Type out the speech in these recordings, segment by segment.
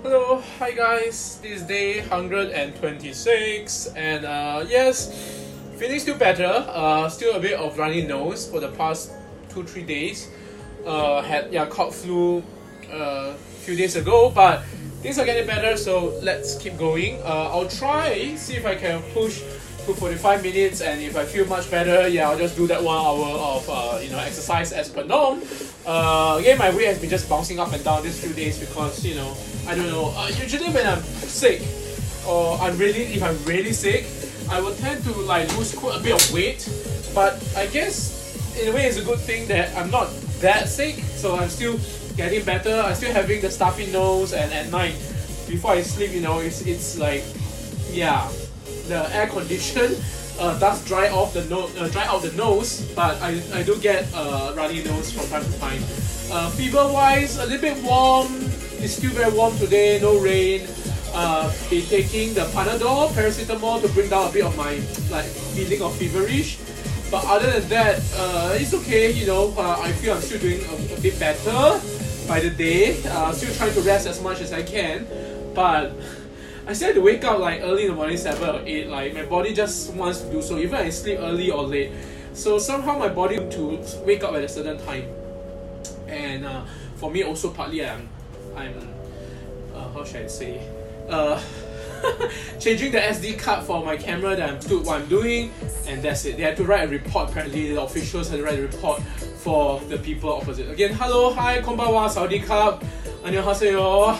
Hello, hi guys, this is day 126 and yes, feeling still better, still a bit of runny nose for the past 2-3 days. Had caught flu a few days ago, but things are getting better, so let's keep going. I'll try, see if I can push to 45 minutes, and if I feel much better, I'll just do that 1 hour of exercise as per norm. Again, my weight has been just bouncing up and down these few days because I don't know. Usually when I'm sick or if I'm really sick, I will tend to lose quite a bit of weight. But I guess in a way it's a good thing that I'm not that sick, so I'm still getting better. I'm still having the stuffy nose, and at night before I sleep, it's like the air condition does dry out the nose, but I do get runny nose from time to time. Fever wise, a little bit warm. It's still very warm today, no rain. Been taking the Panadol, paracetamol to bring down a bit of my feeling of feverish. But other than that, it's okay. I feel I'm still doing a bit better by the day. Still trying to rest as much as I can, but I still have to wake up early in the morning, 7 or 8. My body just wants to do so, even I sleep early or late. So somehow my body to wake up at a certain time. And for me also partly I'm how should I say? Changing the SD card for my camera that I'm doing what I'm doing, and that's it. They had to write a report. Apparently, the officials had to write a report for the people opposite. Again, hello, hi, konbanwa, sawadee-krap, annyeonghaseyo.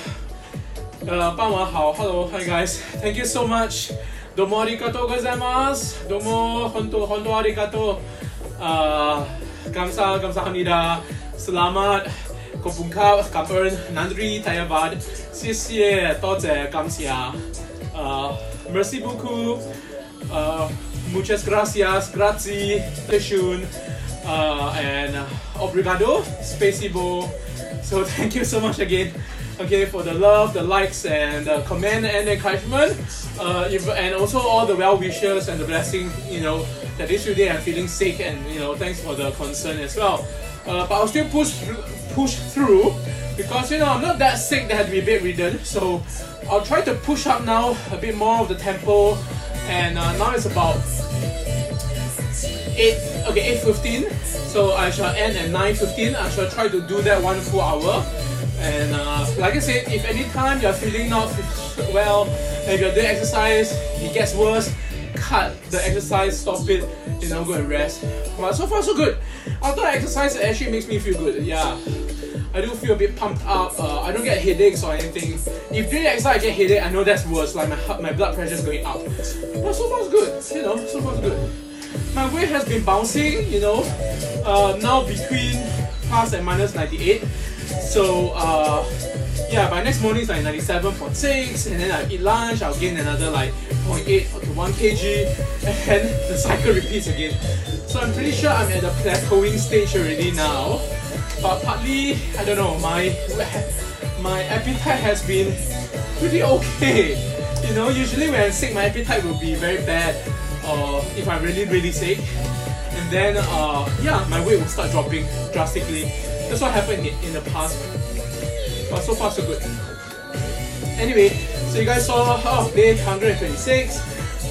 傍晚好 Hello, hi guys. Thank you so much. どうもありがとうございます。どうも本当ありがとう。감사합니다. Selamat. Kompungkap, Kapern, Nandri, Tayabad. 谢谢，多谢，感谢。Merci beaucoup. Muchas gracias, grazie, schön, and obrigado, spasibo. So thank you so much again. Okay, for the love, the likes, and the comment and encouragement, and also all the well wishes and the blessing. That this few days I'm feeling sick, and thanks for the concern as well. But I'll still push through because I'm not that sick that I had to be bedridden. So I'll try to push up now a bit more of the tempo, and now it's about 8:15. So I shall end at 9:15. I shall try to do that 1 full hour. And like I said, if anytime you're feeling not well, and you're doing exercise, it gets worse, cut the exercise, stop it, go and rest. But so far so good. After exercise, it actually makes me feel good. I do feel a bit pumped up. I don't get headaches or anything. If during exercise I get headache, I know that's worse. My blood pressure is going up. But so far so good. So far so good. My weight has been bouncing. Now between plus and minus 98. So by next morning it's 97.6, and then I eat lunch, I'll gain another 0.8 to 1 kg, and the cycle repeats again. So I'm pretty sure I'm at the plateauing stage already now. But partly, I don't know, my appetite has been pretty okay. Usually when I'm sick, my appetite will be very bad, if I'm really sick. And then my weight will start dropping drastically. That's what happened in the past, but so far so good. Anyway, so you guys saw day 126.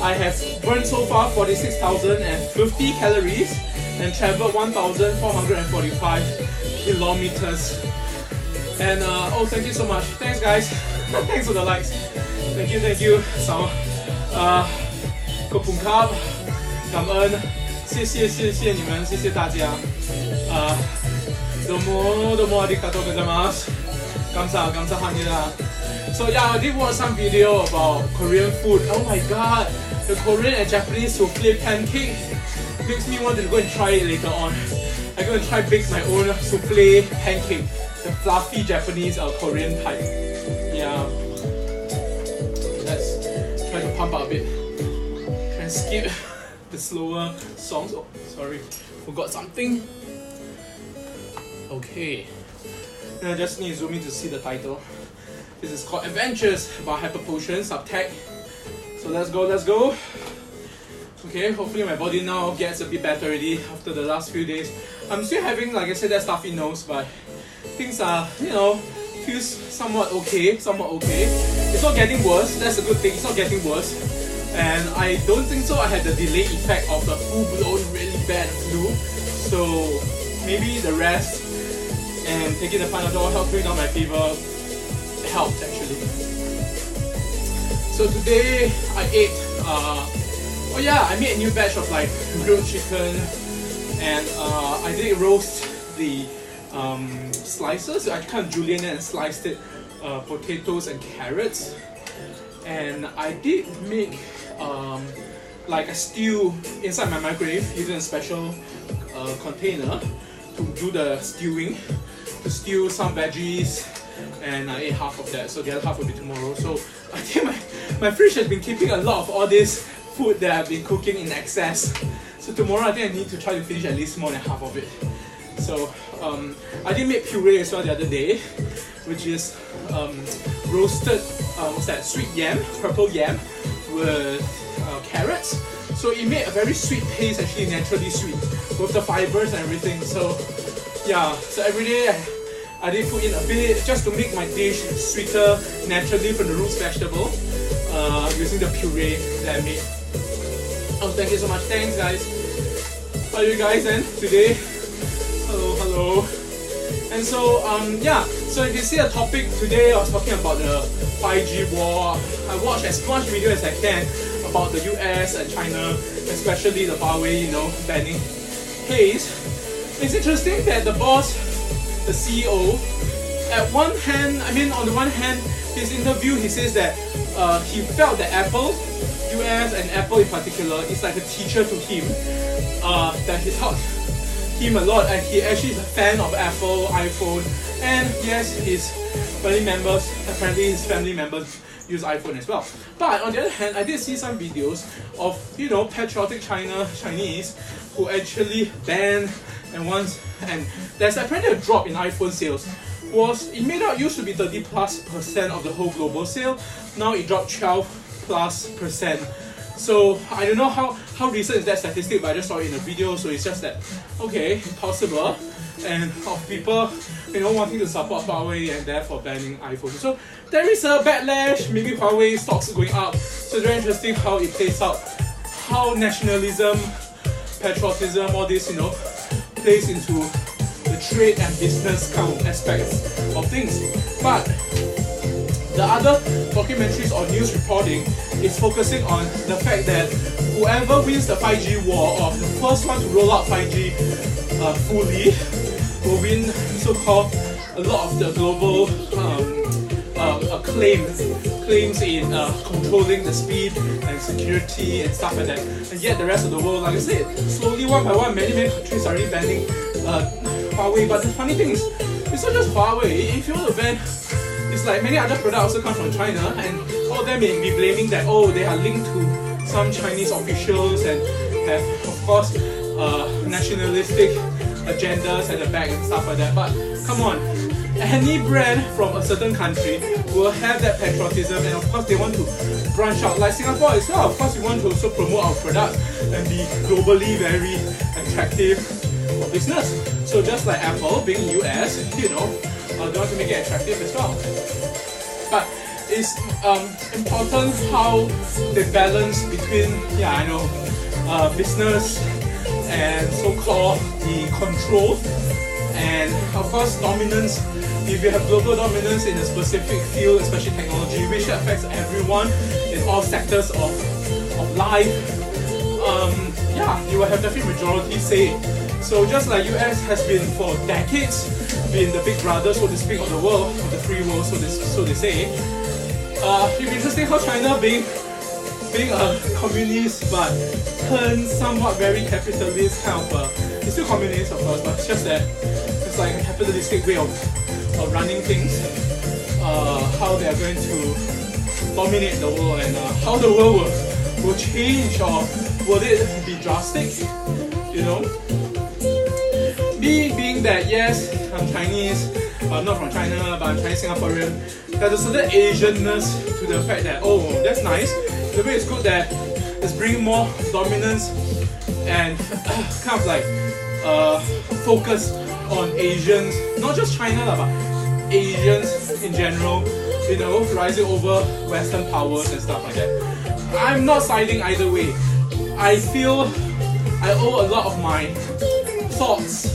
I have burned so far 46,050 calories and traveled 1,445 kilometers. And thank you so much. Thanks guys. Thanks for the likes. Thank you. So, Kopungkap, 感恩，谢谢你们，谢谢大家。どうもありがとうございます。감사합니다. So I did watch some video about Korean food. Oh my god, the Korean and Japanese souffle pancake makes me want to go and try it later on. I'm going to try bake my own souffle pancake, the fluffy Japanese or Korean type. Let's try to pump up a bit. Try and skip the slower songs. Oh, sorry, forgot something. Okay, I just need to zoom in to see the title. This is called Adventures by Hyper Potion Subtech. So let's go. Okay, hopefully my body now gets a bit better already after the last few days. I'm still having, like I said, that stuffy nose, but things are, few feels somewhat okay. It's not getting worse. That's a good thing. It's not getting worse. And I don't think so. I had the delayed effect of the full-blown really bad flu. So maybe the rest and taking the Panadol helped bring down my fever. Helped actually. So today I ate. I made a new batch of like grilled chicken, and I did roast the slices. I kind of julienne and sliced it, potatoes and carrots, and I did make like a stew inside my microwave using a special container to do the stewing, to stew some veggies, and I ate half of that, so the other half will be tomorrow. So I think my fridge has been keeping a lot of all this food that I've been cooking in excess. So tomorrow I think I need to try to finish at least more than half of it. So I did make puree as well the other day, which is roasted sweet yam, purple yam with carrots. So it made a very sweet paste, actually naturally sweet, with the fibers and everything. So yeah, so every day I did put in a bit just to make my dish sweeter naturally from the roots vegetable, using the puree that I made. Oh, thank you so much. Thanks, guys. How are you guys then today? Hello. And so so you can see the topic today. I was talking about the 5G war. I watched as much video as I can about the US and China, especially the Huawei, banning. It's interesting that the boss, the CEO, on the one hand, his interview, he says that he felt that Apple, US and Apple in particular, is like a teacher to him, that he taught him a lot, and he actually is a fan of Apple, iPhone, and yes, his family members use iPhone as well. But on the other hand, I did see some videos of patriotic Chinese who actually ban and there's apparently a drop in iPhone sales. It used to be 30+% of the whole global sale. Now it dropped 12+%. So I don't know how recent is that statistic, but I just saw it in a video. So it's just that, okay, possible, and of people wanting to support Huawei and therefore banning iPhone. So there is a backlash. Maybe Huawei stocks going up. So it's very interesting how it plays out, how nationalism, patriotism, all this plays into the trade and business kind of aspects of things. But the other documentaries or news reporting is focusing on the fact that whoever wins the 5G war, or the first one to roll out 5G fully, will win so-called a lot of the global claims in controlling the speed and security and stuff like that. And yet the rest of the world, like I said, slowly one by one, many countries are already banning Huawei. But the funny thing is, it's not just Huawei. If you want to ban, it's like many other products also come from China, and all of them may be blaming that, they are linked to some Chinese officials and have, of course, nationalistic agendas at the back and stuff like that. But come on, any brand from a certain country will have that patriotism, and of course they want to branch out, like Singapore as well. Of course we want to also promote our products and be globally very attractive for business. So just like Apple being US, they want to make it attractive as well. But it's important how they balance between business and so-called the control, and of course dominance. If you have global dominance in a specific field, especially technology, which affects everyone in all sectors of life, you will have definitely majority say. So just like US has been for decades, been the big brother, so to speak, of the world, of the free world, so they say. It'll be interesting how China being a communist but turned somewhat very capitalist kind of it's still communist of course, but it's just that it's like a capitalistic way of running things, how they are going to dominate the world, and how the world will change, or will it be drastic, Me being that, yes, I'm Chinese, I'm not from China, but I'm Chinese Singaporean, there's a certain Asianness to the fact that, that's nice, the way it's good that it's bringing more dominance and kind of like focus on Asians, not just China, but Asians in general, you know, rising over Western powers and stuff like that. I'm not siding either way. I feel I owe a lot of my thoughts,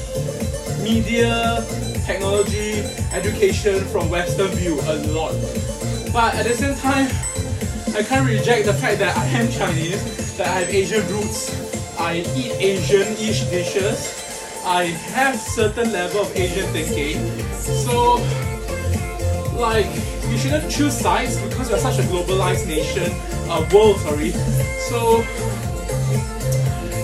media, technology, education from Western view a lot. But at the same time, I can't reject the fact that I am Chinese, that I have Asian roots, I eat Asian-ish dishes, I have certain level of Asian thinking. So, like, we shouldn't choose sides because we're such a globalized nation, world, sorry. So,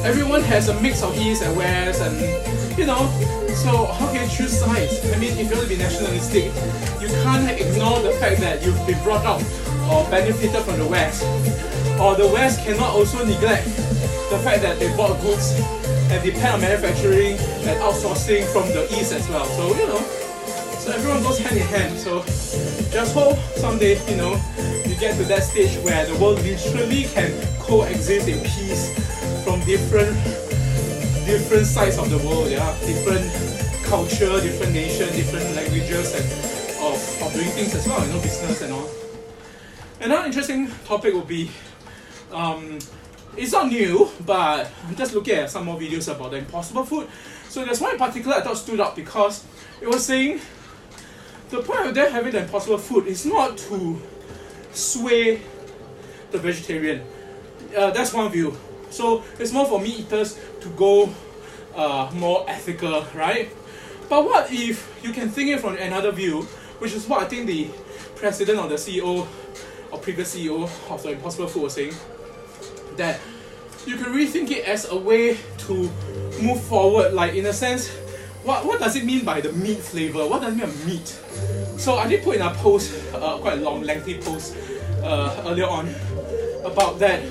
everyone has a mix of East and West, and you know, so how can you choose sides? I mean, if you want to be nationalistic, you can't ignore the fact that you've been brought up or benefited from the West. Or the West cannot also neglect the fact that they bought goods and depend on manufacturing and outsourcing from the East as well. So, you know, so everyone goes hand in hand. So just hope someday, you know, you get to that stage where the world literally can coexist in peace from different sides of the world, yeah, different culture, different nation, different languages, and of doing things as well, you know, business and all. Another interesting topic would be, it's not new, but I'm just looking at some more videos about the impossible food. So there's one in particular I thought stood out because it was saying the point of them having the impossible food is not to sway the vegetarian. That's one view. So it's more for meat eaters to go more ethical, right? But what if you can think it from another view, which is what I think the president or the CEO or previous CEO of the Impossible Food was saying, that you can rethink it as a way to move forward, like in a sense, what does it mean by the meat flavor? What does it mean by meat? So I did put in a post, quite a long, lengthy post earlier on about that.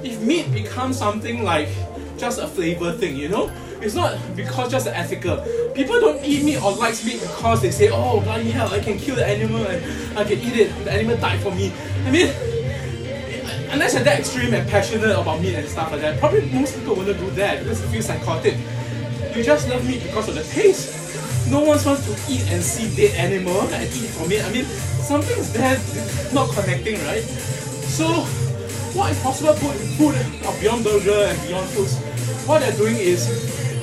If meat becomes something like just a flavor thing, you know, it's not because just ethical. People don't eat meat or like meat because they say, oh bloody hell, I can kill the animal and I can eat it, the animal died for me. I mean, unless you're that extreme and passionate about meat and stuff like that, probably most people wouldn't do that because it feels psychotic. You just love meat because of the taste. No one wants to eat and see dead animal and eat from it. I mean, something's there not connecting, right? So, what Impossible Food of Beyond Burger and Beyond Foods, what they're doing is,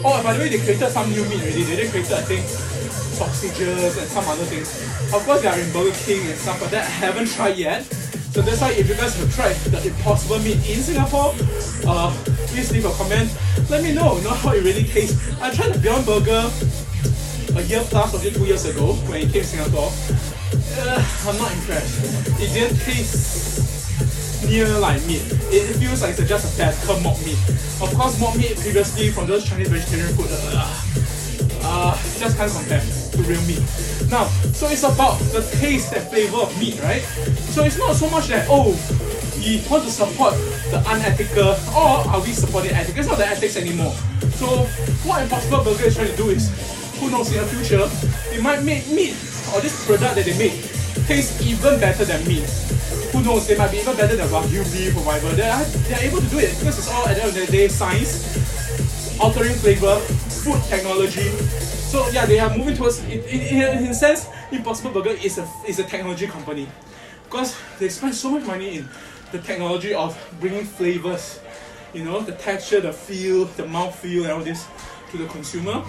oh, by the way, they created some new meat already. They created, I think, sausages and some other things. Of course, they are in Burger King and stuff, but that I haven't tried yet. So that's why if you guys have tried the Impossible meat in Singapore, please leave a comment. Let me know how it really tastes. I tried the Beyond Burger a year plus or 2 years ago when it came to Singapore. I'm not impressed. It didn't taste near like meat. It feels like it's just a better mock meat. Of course, mock meat previously from those Chinese vegetarian food, just can't compare to real meat. Now, so it's about the taste and flavor of meat, right? So it's not so much that, oh, we want to support the unethical, or are we supporting ethical? It's not the ethics anymore. So what Impossible Burger is trying to do is, who knows, in the future, they might make meat, or this product that they make, taste even better than meat. Who knows, they might be even better than Wagyu beef or whatever. They're able to do it because it's all, at the end of the day, science, altering flavor, food technology. So yeah, they are moving towards, in a sense, Impossible Burger is a technology company. Because they spend so much money in the technology of bringing flavors, you know, the texture, the feel, the mouth feel and all this to the consumer.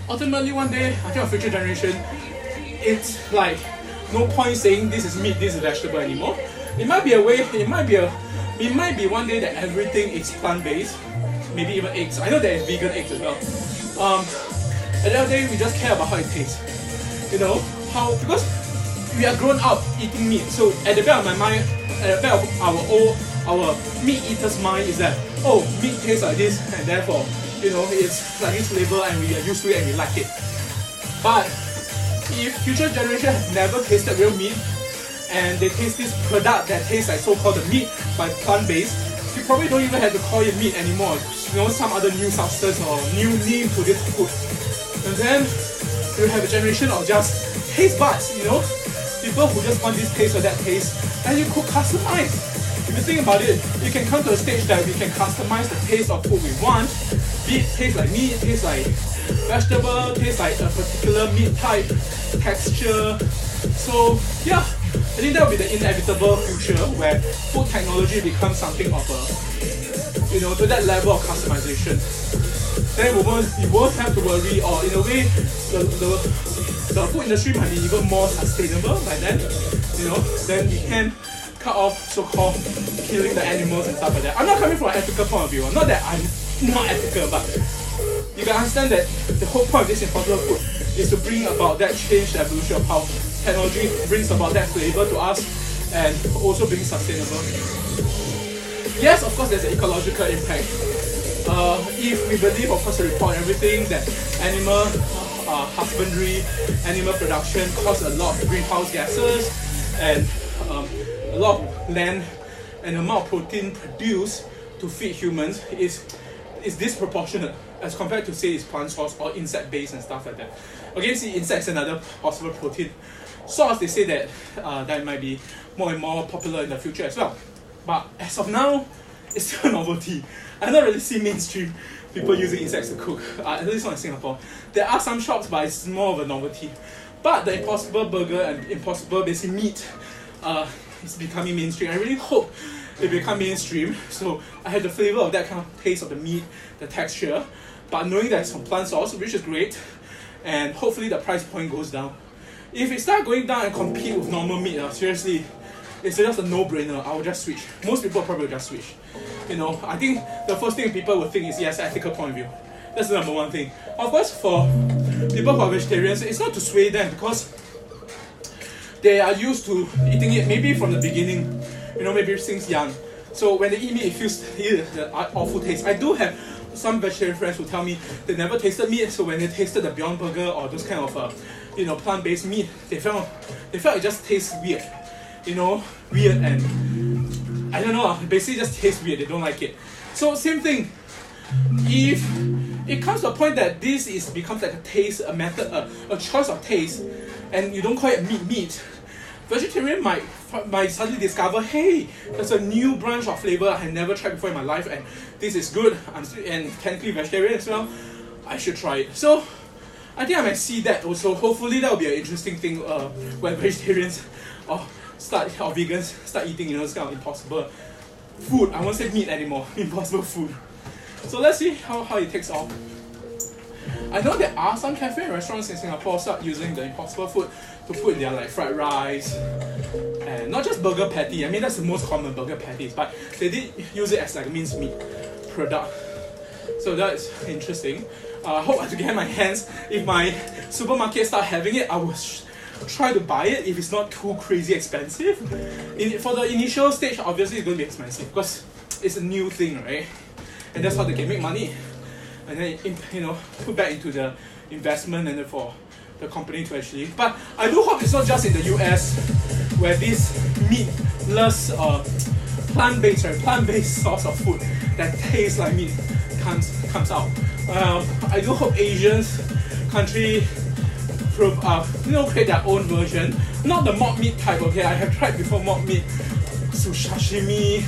Ultimately, one day, I think a future generation, it's like, no point saying this is meat, this is vegetable anymore. It might be a way, it might be one day that everything is plant-based, maybe even eggs. I know there is vegan eggs as well. At the end of the day, we just care about how it tastes. You know, because we are grown up eating meat. So at the back of my mind, at the back of our meat eater's mind is that, oh, meat tastes like this, and therefore, you know, it's like this flavor and we are used to it and we like it. But if future generation has never tasted real meat and they taste this product that tastes like so-called the meat but plant-based, you probably don't even have to call it meat anymore. You know, some other new substance or new name to this food. And then you have a generation of just taste buds, you know, people who just want this taste or that taste, and you could customize. If you think about it, you can come to a stage that we can customize the taste of food we want. Be it taste like meat, taste like vegetable, taste like a particular meat type, texture. So yeah, I think that will be the inevitable future where food technology becomes something of a, to that level of customization. Then we won't have to worry, or in a way, the food industry might be even more sustainable by then. Then we can cut off so-called killing the animals and stuff like that. I'm not coming from an ethical point of view. Not that I'm not ethical, but you can understand that the whole point of this impossible food is to bring about that change, the evolution of how technology brings about that flavor to us and also being sustainable. Yes, of course, there's an ecological impact. If we believe, of course, the report and everything, that animal husbandry, animal production cause a lot of greenhouse gases and a lot of land, and the amount of protein produced to feed humans is disproportionate as compared to, say, it's plant source or insect based and stuff like that. Again, see, insects and other possible protein source, they say that that might be more and more popular in the future as well. But as of now, it's still a novelty. I don't really see mainstream people using insects to cook, at least not in Singapore. There are some shops, but it's more of a novelty. But the Impossible Burger and Impossible Basic Meat is becoming mainstream. I really hope it become mainstream, so I have the flavor of that kind of taste of the meat, the texture, but knowing that it's from plant source, which is great, and hopefully the price point goes down. If it start going down and compete with normal meat, seriously, it's just a no-brainer. I will just switch. Most people probably will just switch. I think the first thing people would think is, yes, ethical point of view. That's the number one thing. Of course, for people who are vegetarians, it's not to sway them because they are used to eating it maybe from the beginning, maybe since young. So when they eat meat, it feels the awful taste. I do have some vegetarian friends who tell me they never tasted meat, so when they tasted the Beyond Burger or those kind of plant-based meat, they felt it just tastes weird. Weird, and I don't know, basically just tastes weird, they don't like it. So same thing, if it comes to a point that this becomes like a taste, a method, a choice of taste, and you don't call it meat, vegetarian might suddenly discover, hey, there's a new branch of flavor I had never tried before in my life, and this is good, and technically vegetarian as well, I should try it. So I think I might see that also. Hopefully that will be an interesting thing when vegetarians or vegans start eating, this kind of impossible food. I won't say meat anymore, impossible food. So let's see how it takes off. I know there are some cafe and restaurants in Singapore start using the impossible food to put in their fried rice, and not just burger patty. I mean, that's the most common, burger patties, but they did use it as like a minced meat product. So that's interesting. I hope I can get my hands. If my supermarket start having it, I will try to buy it if it's not too crazy expensive. For the initial stage, obviously it's going to be expensive because it's a new thing, right? And that's how they can make money. And then put back into the investment and then for the company to actually. But I do hope it's not just in the US where this meatless, plant-based source of food that tastes like meat comes out. I do hope Asians country create their own version. Not the mock meat type, okay? I have tried before mock meat, sashimi,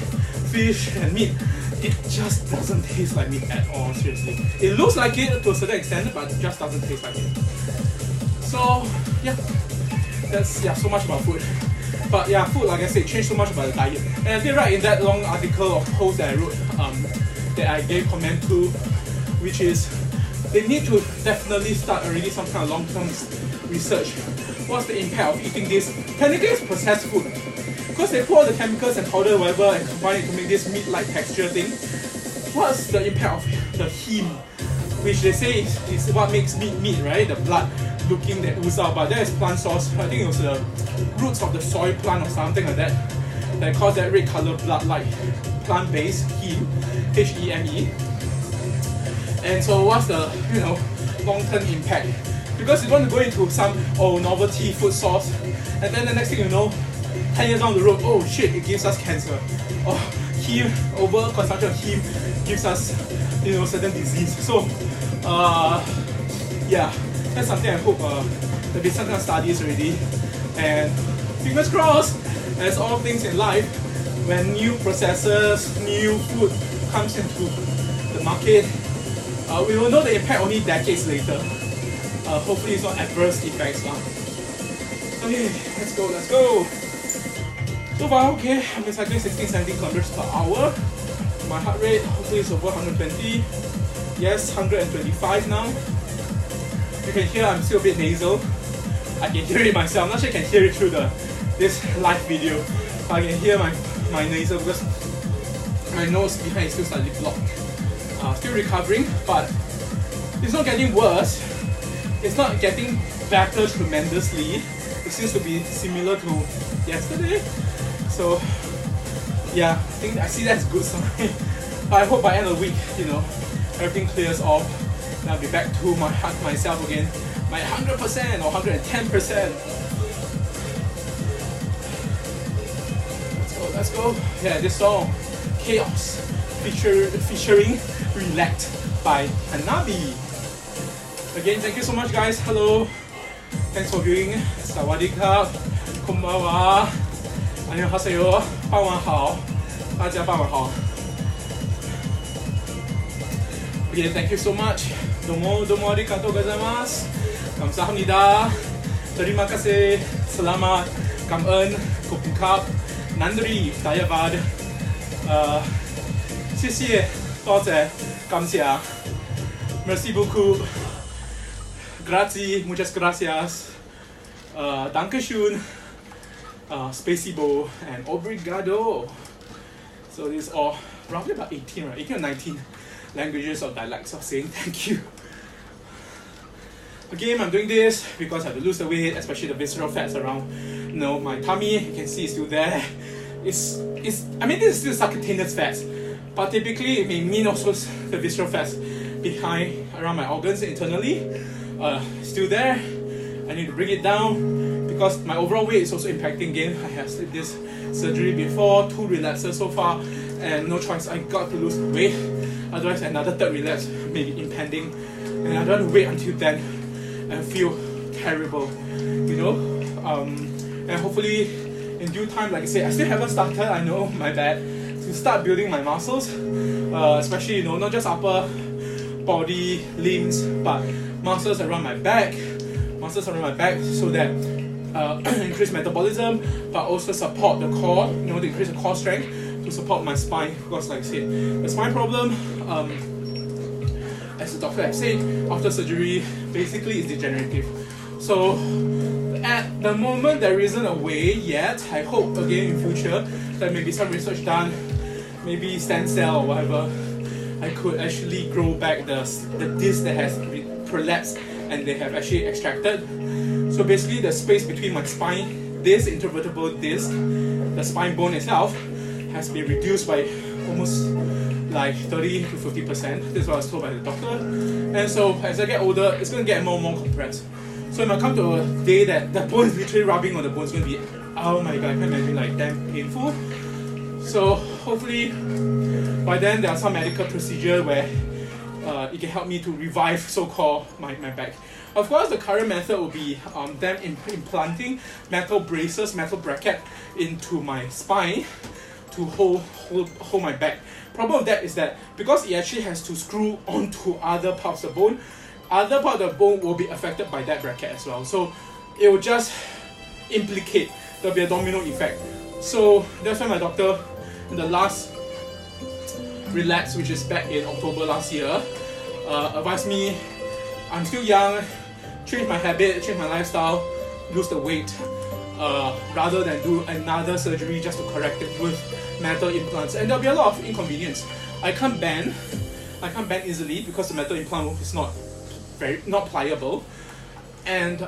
fish and meat. It just doesn't taste like meat at all, seriously. It looks like it to a certain extent, but it just doesn't taste like it. So, yeah. That's so much about food. But yeah, food, like I said, changed so much about the diet. And I did write in that long article of post that I wrote, that I gave comment to, which is they need to definitely start already some kind of long-term research. What's the impact of eating this? Technically, it's processed food. Because they put all the chemicals and powder, whatever, and combine it to make this meat-like texture thing. What's the impact of the heme? Which they say is what makes meat, right? The blood looking that oozes out. But that is plant source. I think it was the roots of the soy plant or something like that that cause that red color blood-like plant-based heme, H-E-M-E. And so what's the long-term impact? Because you want to go into some novelty food source, and then the next thing you know, 10 years down the road, oh shit, it gives us cancer. Or heme, over consumption of heme gives us certain disease. So yeah, that's something I hope there'll be some kind of studies already. And fingers crossed, as all things in life, when new processors, new food comes into the market, we will know the impact only decades later. Hopefully it's not adverse effects. Okay, let's go, let's go. So far, okay, I've been cycling 16-17 kilometers per hour. My heart rate hopefully is over 120. Yes, 125 now. You can hear I'm still a bit nasal. I can hear it myself. I'm not sure you can hear it through this live video. I can hear my nasal because my nose behind is still slightly blocked. Still recovering, but it's not getting worse. It's not getting better tremendously. It seems to be similar to yesterday. So yeah, I see that's a good sign. But I hope by end of the week, you know, everything clears off and I'll be back to myself again. My 100% or 110%. Let's go. Yeah, this song, Chaos, featuring Relaxed by Hanabi. Again, thank you so much guys. Hello. Thanks for viewing. Sawadee-ka. Konbanwa. Annyeonghaseyo. 傍晚好. 大家傍晚好. Again, thank you so much. Domo arigatou gozaimasu. Kamsahamnida. Terima kasih. Selamat. Cảm ơn. Kopukap. Nandri. Dayavad. 谢谢. 多谢. 感谢. Merci beaucoup. Grazie. Muchas gracias. Dankeschön. Spacebo and obrigado. So these are roughly about 18, right? 18 or 19 languages or dialects of saying thank you. Again, I'm doing this because I have to lose the weight, especially the visceral fats around, you know, my tummy. You can see it's still there. I mean, this is still subcutaneous fats, but typically it may mean also the visceral fats behind around my organs internally. Still there. I need to bring it down because my overall weight is also impacting again. I have slept this surgery before, 2 relapses so far, and no choice, I got to lose weight. Otherwise another 3rd relapse may be impending, and I don't want to wait until then and feel terrible, you know. And hopefully in due time, like I said, I still haven't started, I know, my bad, to start building my muscles, especially, you know, not just upper body, limbs, but muscles around my back, so that increase metabolism, but also support the core, you know, to increase the core strength to support my spine. Because like I said, the spine problem, as the doctor has said, after surgery, basically is degenerative. So at the moment, there isn't a way yet. I hope again in future that maybe some research done, maybe stem cell or whatever, I could actually grow back the disc that has prolapsed and they have actually extracted. So basically the space between my spine, this intervertebral disc, the spine bone itself, has been reduced by almost like 30 to 50%. This is what I was told by the doctor. And so as I get older, it's going to get more and more compressed. So it might come to a day that the bone is literally rubbing on the bone. It's going to be, oh my god, I can imagine, like damn painful. So hopefully by then there are some medical procedure where it can help me to revive so-called my back. Of course, the current method will be them implanting metal braces, metal bracket into my spine to hold my back. Problem with that is that because it actually has to screw onto other parts of the bone, other part of the bone will be affected by that bracket as well. So it will just implicate, there'll be a domino effect. So that's why my doctor in the last relapse, which is back in October last year, advised me, I'm still young, change my habit, change my lifestyle, lose the weight, rather than do another surgery just to correct it with metal implants. And there'll be a lot of inconvenience. I can't bend easily because the metal implant is not pliable. And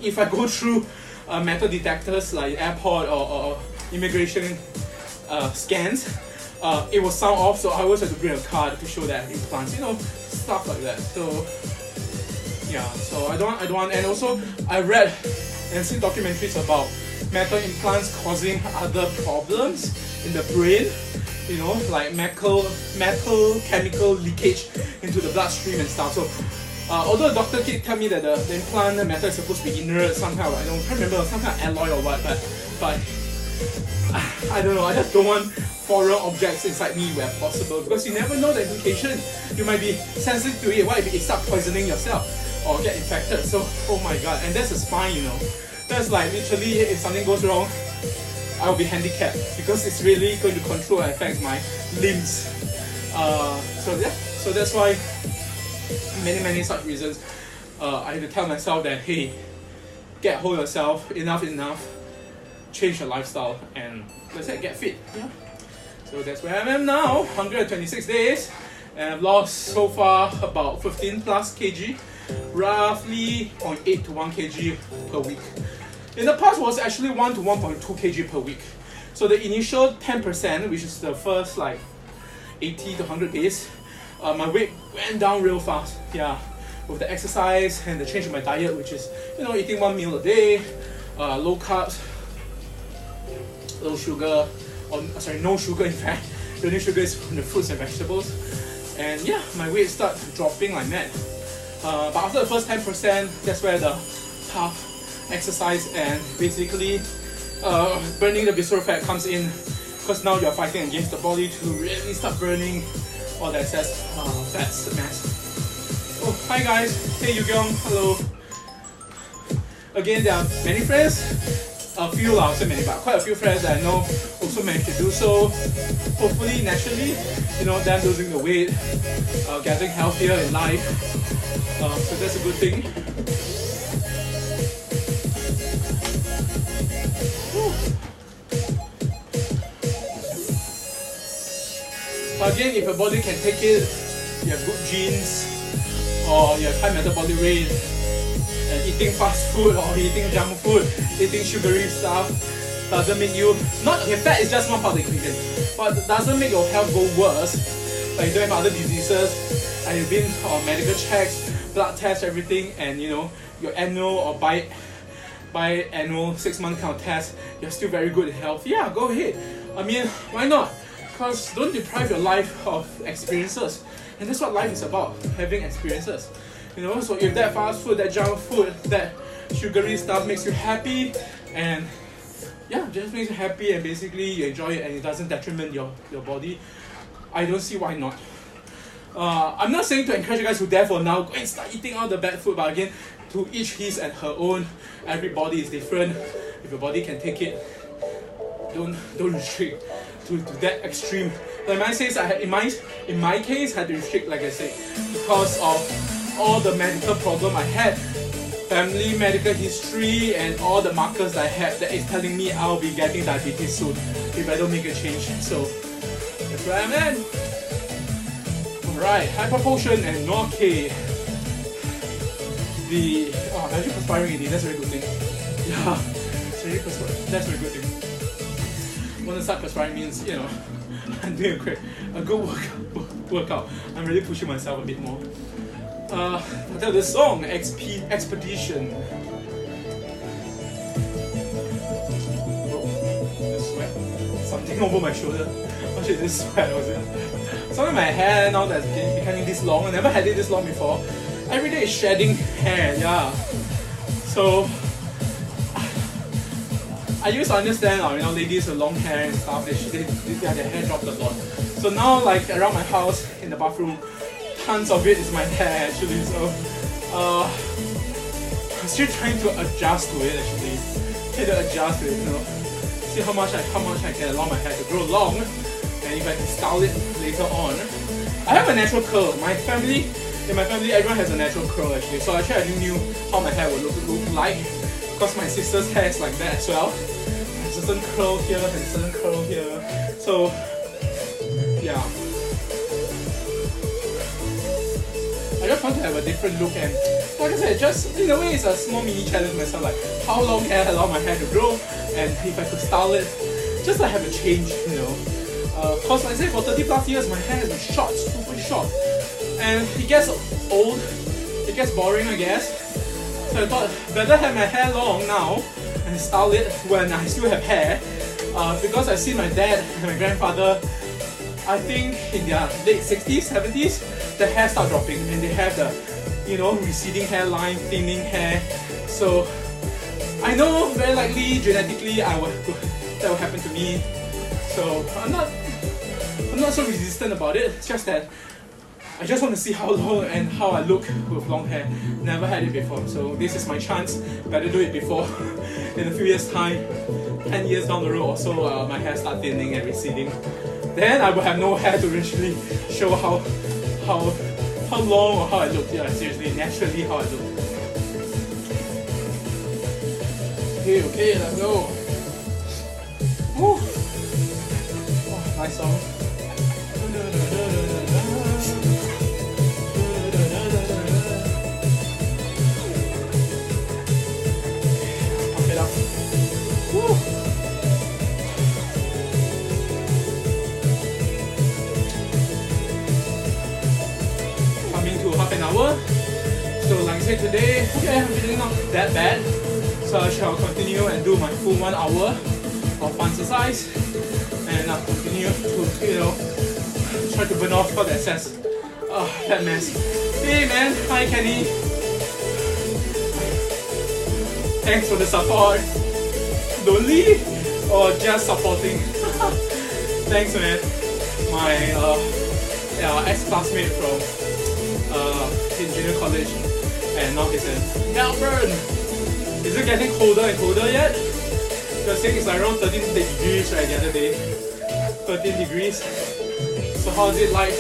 if I go through metal detectors like airport or immigration scans, it will sound off, so I always have to bring a card to show that implants, you know, stuff like that. So yeah, so I don't want, and also I read and seen documentaries about metal implants causing other problems in the brain, you know, like metal chemical leakage into the bloodstream and stuff. So although the doctor keep tell me that the implant, the metal is supposed to be inert somehow, I can't remember, some kind of alloy or what, but I don't know, I just don't want foreign objects inside me where possible, because you never know the implication. You might be sensitive to it. What if it start poisoning yourself or get infected? So, oh my god, and that's the spine, you know. That's like literally if something goes wrong, I will be handicapped because it's really going to control and affect my limbs. So yeah, so that's why many such reasons. I have to tell myself that hey, get hold of yourself, enough is enough, change your lifestyle, and let's say get fit. Yeah. So that's where I am now, 126 days, and I've lost so far about 15 plus kg, roughly 0.8 to 1 kg per week. In the past was actually 1 to 1.2 kg per week. So the initial 10%, which is the first like 80 to 100 days, my weight went down real fast. Yeah, with the exercise and the change in my diet, which is eating 1 meal a day, low carbs, low sugar, or sorry, no sugar in fact. The only sugar is from the fruits and vegetables. And yeah, my weight started dropping like mad. But after the first 10%, that's where the tough exercise and basically burning the visceral fat comes in, because now you're fighting against the body to really start burning all the excess fats mass. Oh, hi guys. Hey Yu-Gyong, hello. Again, there are many friends, a few, I'll say many, but quite a few friends that I know also managed to do so. Hopefully, naturally, them losing the weight, getting healthier in life. So that's a good thing. But again, if your body can take it, you have good genes, or you have high metabolic rate, and eating fast food or eating junk food, eating sugary stuff, doesn't make you, fat is just one part of the equation, but doesn't make your health go worse. Like you don't have other diseases, and you've been on medical checks, blood tests, everything, and your annual or biannual 6-month kind of test, you're still very good in health. Yeah, go ahead. I mean, why not? Because don't deprive your life of experiences, and that's what life is about, having experiences. So if that fast food, that junk food, that sugary stuff makes you happy, and yeah, just makes you happy, and basically you enjoy it and it doesn't detriment your body, I don't see why not. I'm not saying to encourage you guys to therefore now go and start eating all the bad food, but again, to each his and her own. Every body is different. If your body can take it, don't restrict to that extreme. Like in my case, I had to restrict, like I said, because of all the medical problem I had, family medical history, and all the markers that I had that is telling me I'll be getting diabetes soon if I don't make a change. So that's where I'm at. Alright, high proportion and no okay. I'm actually perspiring already, that's a very good thing. Yeah, it's really perspiring, that's a very good thing. When I start perspiring means, I'm doing a good workout. I'm really pushing myself a bit more. After this song, Expedition. This sweat. Something over my shoulder. What is this sweat? Something in my hair now that's becoming this long. I never had it this long before. Every day is shedding hair, yeah. So I used to understand, ladies with long hair and stuff, their hair dropped a lot. So now, like around my house, in the bathroom, tons of it is my hair actually. So I'm still trying to adjust to it actually. Try to adjust to it, see how much I can allow my hair to grow long, and if I can style it later on. I have a natural curl. In my family, everyone has a natural curl actually. So actually, I didn't knew how my hair would look like, because my sister's hair is like that as well. There's a certain curl here and a certain curl here. So yeah, I just want to have a different look, and like I said, just in a way it's a small mini challenge myself, like how long can I allow my hair to grow, and if I could style it, just to have a change, cause like I say, for 30 plus years my hair has been short, super short, and it gets old, it gets boring I guess, so I thought better have my hair long now and style it when I still have hair, because I see my dad and my grandfather, I think in their late 60s, 70s, the hair start dropping and they have the, receding hairline, thinning hair. So I know very likely genetically that will happen to me. So I'm not so resistant about it. It's just that I just want to see how long and how I look with long hair. Never had it before, so this is my chance. Better do it before in a few years time, 10 years down the road or so, my hair start thinning and receding. Then I will have no hair to really show how long or how I look. Yeah, seriously, naturally how I look. Okay, let's go. Woo. Oh, nice song. Pump it up. Woo. Coming to half an hour. So like I said today, okay, I'm feeling not that bad. So I shall continue and do my full 1 hour of FUN-xercise, and I'll continue to, try to burn off all the excess. That mess. Hey man, hi Kenny. Thanks for the support. Lonely or just supporting? Thanks man. My ex-classmate from in junior college, and now he's in Melbourne. Is it getting colder and colder yet? You're saying it's like around 13 degrees right the other day. 13 degrees. So how is it like?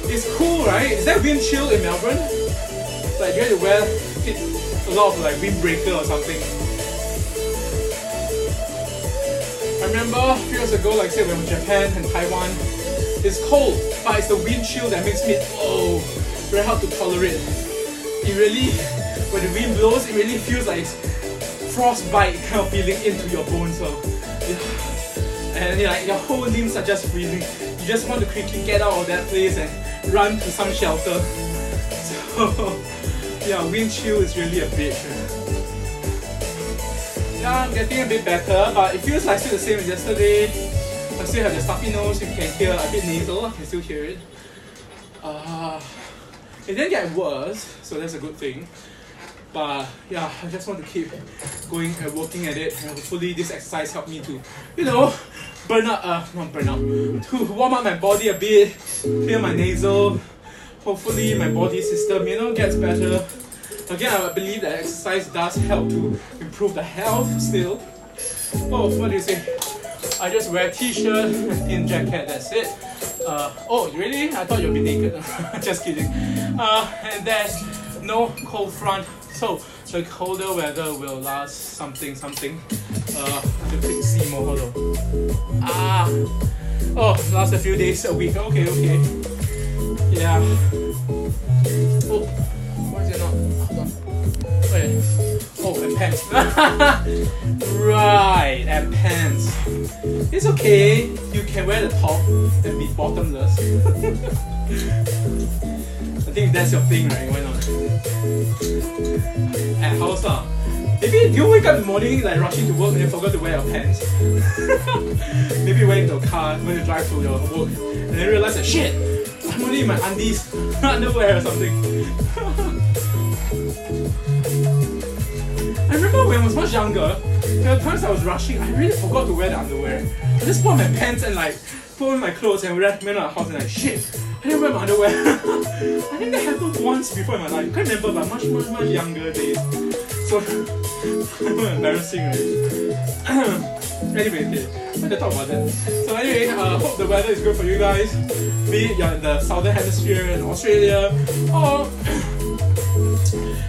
It's cool, right? Is that wind chill in Melbourne? Like you have to wear a lot of like windbreaker or something. I remember a few years ago, like say when we were in Japan and Taiwan, it's cold, but it's the wind chill that makes me very hard to tolerate. It really, when the wind blows, it really feels like frostbite kind of feeling into your bones. So, yeah. And like your whole limbs are just freezing. You just want to quickly get out of that place and run to some shelter. So, yeah, wind chill is really a bitch. Yeah, I'm getting a bit better, but it feels like still the same as yesterday. I still have the stuffy nose. You can hear a bit nasal. I can still hear it. It didn't get worse, so that's a good thing. But yeah, I just want to keep going and working at it, and hopefully this exercise helped me to, not burn out, to warm up my body a bit, clear my nasal. Hopefully my body system, gets better. Again, I believe that exercise does help to improve the health still. Oh, what do you say? I just wear a t-shirt and thin jacket, that's it. Oh, really? I thought you'd be naked. Just kidding. And there's no cold front. So the colder weather will last something. I have to click see more. Hold on. Last a few days, a week. Okay. Yeah. Oh, why is it not? Hold on. Wait. Oh, and pants. Right, and pants. It's okay. You can wear the top and be bottomless. I think that's your thing, right? Why not? At house, maybe you wake up in the morning like rushing to work and you forgot to wear your pants. Maybe you went into a car when you drive to your work and then realize that shit, I'm only in my undies, underwear or something. I remember when I was much younger, there were times I was rushing, I really forgot to wear the underwear. I just put on my pants and like put on my clothes and went out of the house and like shit, I didn't wear my underwear. I think that happened once before in my life. I can't remember, but much younger days. So embarrassing, right? Anyway, okay, let's talk about that. So anyway, hope the weather is good for you guys. Be it you're in the southern hemisphere in Australia or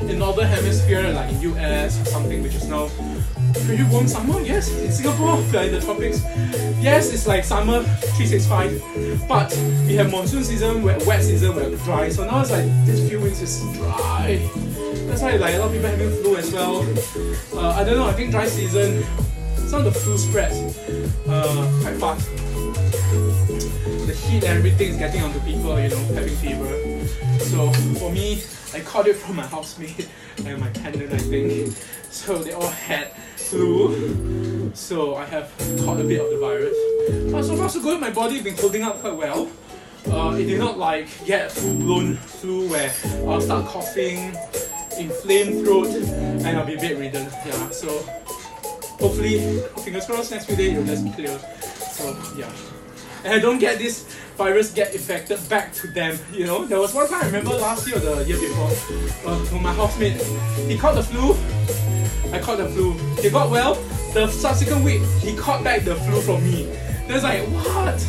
in northern hemisphere like in US or something, which is now pretty warm summer. Yes, in Singapore, like the tropics. Yes, it's like summer 365, but we have monsoon season, wet season, we're dry. So now it's like this few weeks is dry. That's why like a lot of people having flu as well. I don't know. I think dry season, some of the flu spreads quite fast. The heat and everything is getting onto people, having fever. So for me, I caught it from my housemate and my tenant, I think. So they all had flu. So I have caught a bit of the virus. So far so good. My body been holding up quite well. It did not like get full-blown flu where I'll start coughing, inflamed throat, and I'll be bedridden. Yeah. So hopefully, fingers crossed, next few days it'll just clear. So yeah. and I don't get this virus get infected back to them. You know, there was one time I remember last year or the year before, to my housemate, he caught the flu. I caught the flu. He got well. The subsequent week, he caught back the flu from me. Then it's like, what?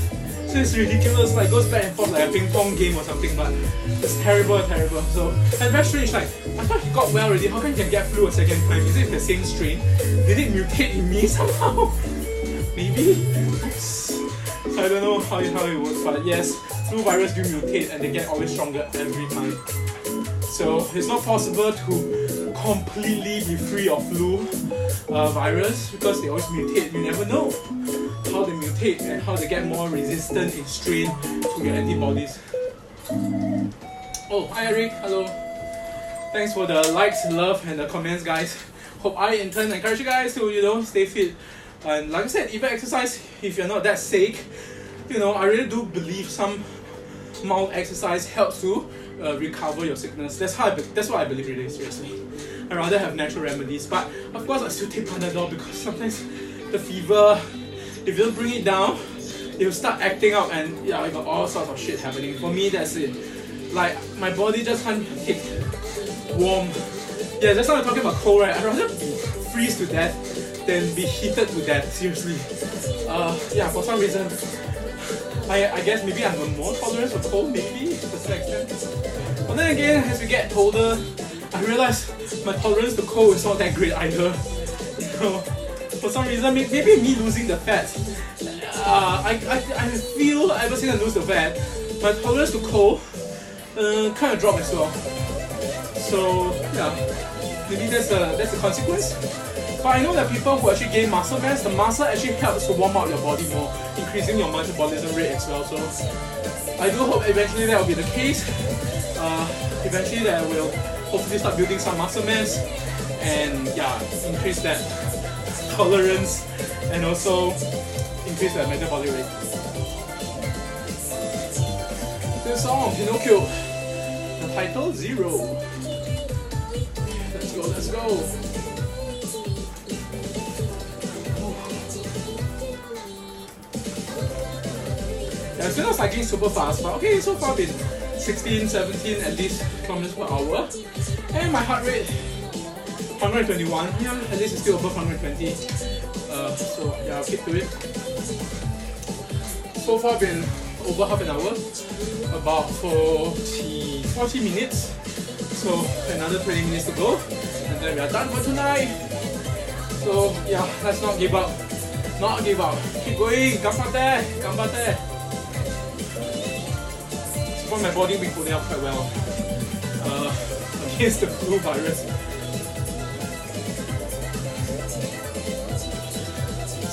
So it's ridiculous, like goes back and forth like a ping pong game or something, but it's terrible. So, and very strange, like, I thought he got well already, how come he can get flu a second time? Is it the same strain? Did it mutate in me somehow? Maybe? Oops. So I don't know how it works, but yes, flu virus do mutate and they get always stronger every time. So it's not possible to completely be free of flu virus because they always mutate. You never know how they mutate and how they get more resistant in strain to your antibodies. Oh, hi Eric, hello. Thanks for the likes, love, and the comments, guys. Hope I in turn encourage you guys to, you know, stay fit. And like I said, even exercise if you're not that sick. You know, I really do believe some mild exercise helps to recover your sickness. That's what I believe, really, seriously. I'd rather have natural remedies, but of course I still take Panadol because sometimes the fever, if you don't bring it down, it will start acting up and yeah, I got all sorts of shit happening. For me, that's it. Like, my body just can't take warm. Yeah, just now I'm talking about cold, right? I'd rather freeze to death than be heated to death, seriously. Yeah, for some reason, I guess maybe I have a more tolerance for cold, maybe, to a certain extent. But then again, as we get older, I realize my tolerance to cold is not that great either. You know, for some reason, maybe me losing the fat. I feel ever since I lose the fat, my tolerance to cold kind of dropped as well. So yeah, maybe that's a consequence. But I know that people who actually gain muscle mass, the muscle actually helps to warm up your body more, increasing your metabolism rate as well. So I do hope eventually that will be the case. Eventually that will hopefully start building some muscle mass and yeah, increase that tolerance and also increase that metabolic rate. This song, Pinocchio, the title Zero. Let's go. Yeah, I'm still not cycling super fast, but okay, so far been 16, 17 at least kilometers per hour. And my heart rate, 121. Yeah, at least it's still above 120. So yeah, I'll keep to it. So far been over half an hour, about 40 minutes. So another 20 minutes to go, and then we are done for tonight. So yeah, let's not give up. Not give up. Keep going. Ganbatte. So far my body been holding up quite well against the flu virus.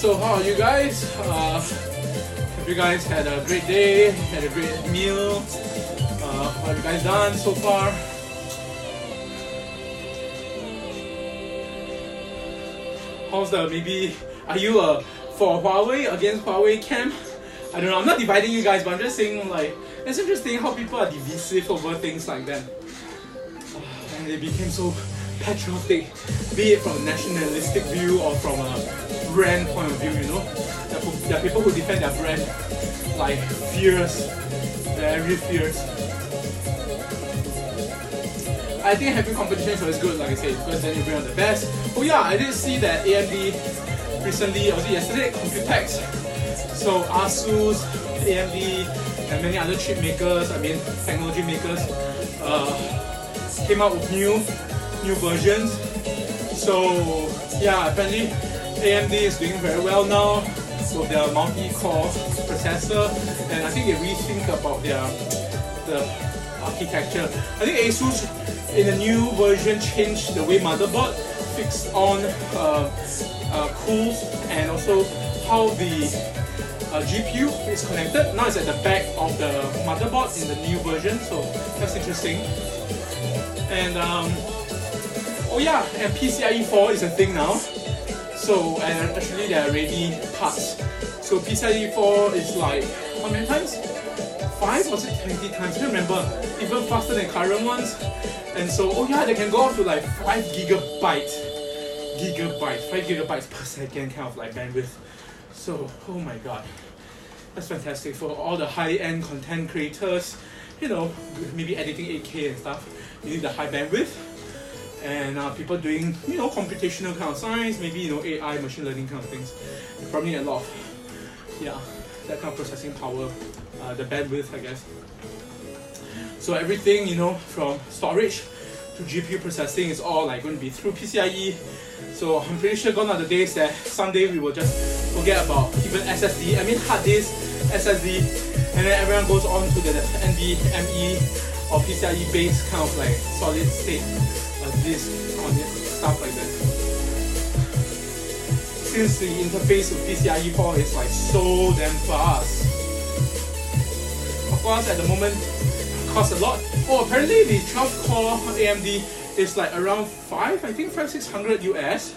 So how are you guys? Have you guys had a great day? Had a great meal? What have you guys done so far? How's the maybe? Are you for Huawei against Huawei camp? I don't know. I'm not dividing you guys, but I'm just saying like it's interesting how people are divisive over things like that, and they became so patriotic, be it from a nationalistic view or from a brand point of view. You know, there are people who defend their brand like fierce, very fierce. I think having competition is always good, like I said, because then you bring out the best. Oh yeah, I did see that AMD recently, or was it yesterday, Computex. So Asus, AMD, and many other chip makers, technology makers, came out with new versions. So yeah, apparently AMD is doing very well now with their multi-core processor, and I think they rethink about the architecture. I think Asus in the new version changed the way motherboard fixed on cools and also how the GPU is connected. Now it's at the back of the motherboard in the new version, so that's interesting. And oh yeah, and PCIe 4 is a thing now. So and actually there are already parts. So PCIe 4 is like how many times? 5 or is it 20 times? I don't remember. Even faster than current ones. And so, oh yeah, they can go up to like 5 gigabytes per second kind of like bandwidth. So, oh my god. That's fantastic for all the high-end content creators. You know, maybe editing 8K and stuff. You need the high bandwidth. And people doing, you know, computational kind of science, maybe, you know, AI, machine learning kind of things. You probably need a lot of, yeah, that kind of processing power, the bandwidth, I guess. So everything, you know, from storage to GPU processing is all like going to be through PCIe. So I'm pretty sure gone are the days that someday we will just forget about even SSD, I mean hard disk, SSD, and then everyone goes on to the NVMe or PCIe based kind of like solid state disk on it, stuff like that. Since the interface with PCIe 4 is like so damn fast. Of course at the moment it costs a lot. Oh, apparently the 12 core AMD is like around 500-600 US,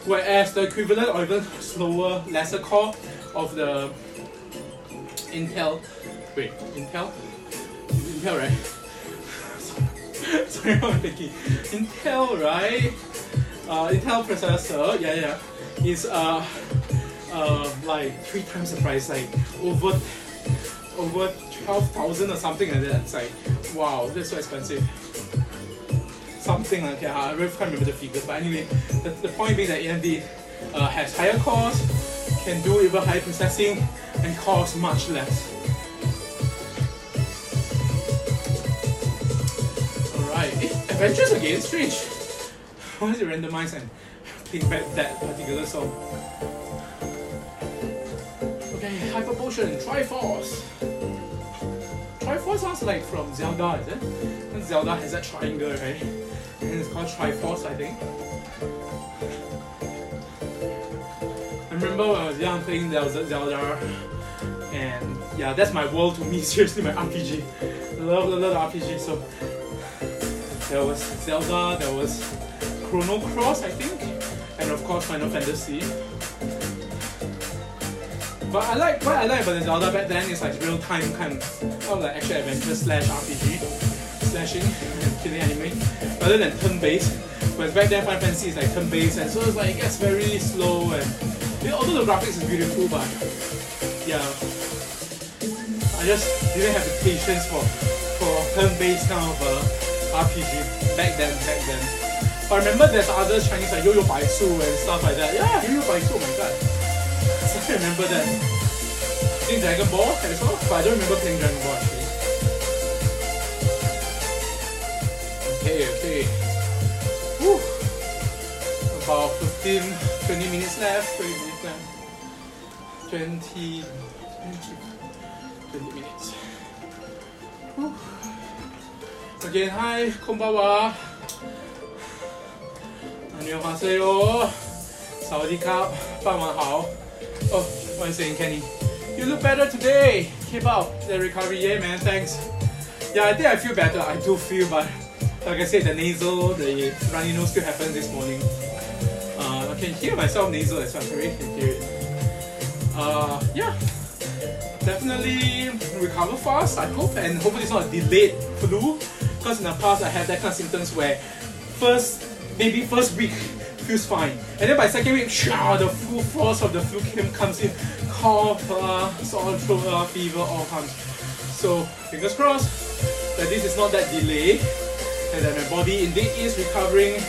whereas the equivalent or even slower, lesser core of the Intel, Intel, right? Sorry, I'm thinking. Intel, right? Intel processor, yeah, is like 3 times the price, like over 12,000 or something like that. It's like, wow, that's so expensive. Something like that. I really can't remember the figures, but anyway, the point being that AMD has higher cores, can do even higher processing, and costs much less. Alright, Adventures again, strange. Why is it randomized and playing back that particular song? Okay, Hyper Potion, Triforce. Triforce sounds like from Zelda, is it? And Zelda has that triangle, right? And it's called Triforce, I think. I remember when I was young playing Zelda, and yeah, that's my world to me, seriously, my RPG. I love RPG, so there was Zelda, there was Chrono Cross, I think, and of course Final Fantasy. But what I like about the Zelda back then is like real time kind of like action adventure / RPG, slashing and killing enemy, rather than turn based. Whereas back then Final Fantasy is like turn based, and so it's like it gets very slow, and although the graphics is beautiful, but yeah, I just didn't have the patience for turn based kind of RPG back then. But I remember there's other Chinese like Yo-Yo Baisu and stuff like that. Yeah, Yo-Yo Baisu, oh my god. So I remember that. I think Dragon Ball as well, but I don't remember playing Dragon Ball actually. Okay. Whew. About 20 minutes left. 20 minutes. Whew. Again, hi, konbanwa. 안녕하세요. 사와디캅. 傍晚好. Oh, what are you saying, Kenny? You look better today. Keep up the recovery, yeah, man. Thanks. Yeah, I think I feel better. I do feel, but like I said, the runny nose still happened this morning. I can hear myself nasal as well. I really can hear it. Yeah, definitely recover fast, I hope, and hopefully it's not a delayed flu. Because in the past I had that kind of symptoms where first week feels fine, and then by second week, the full force of the flu comes in, cough, sore throat, fever, all comes. So fingers crossed that this is not that delay, and that my body indeed is recovering.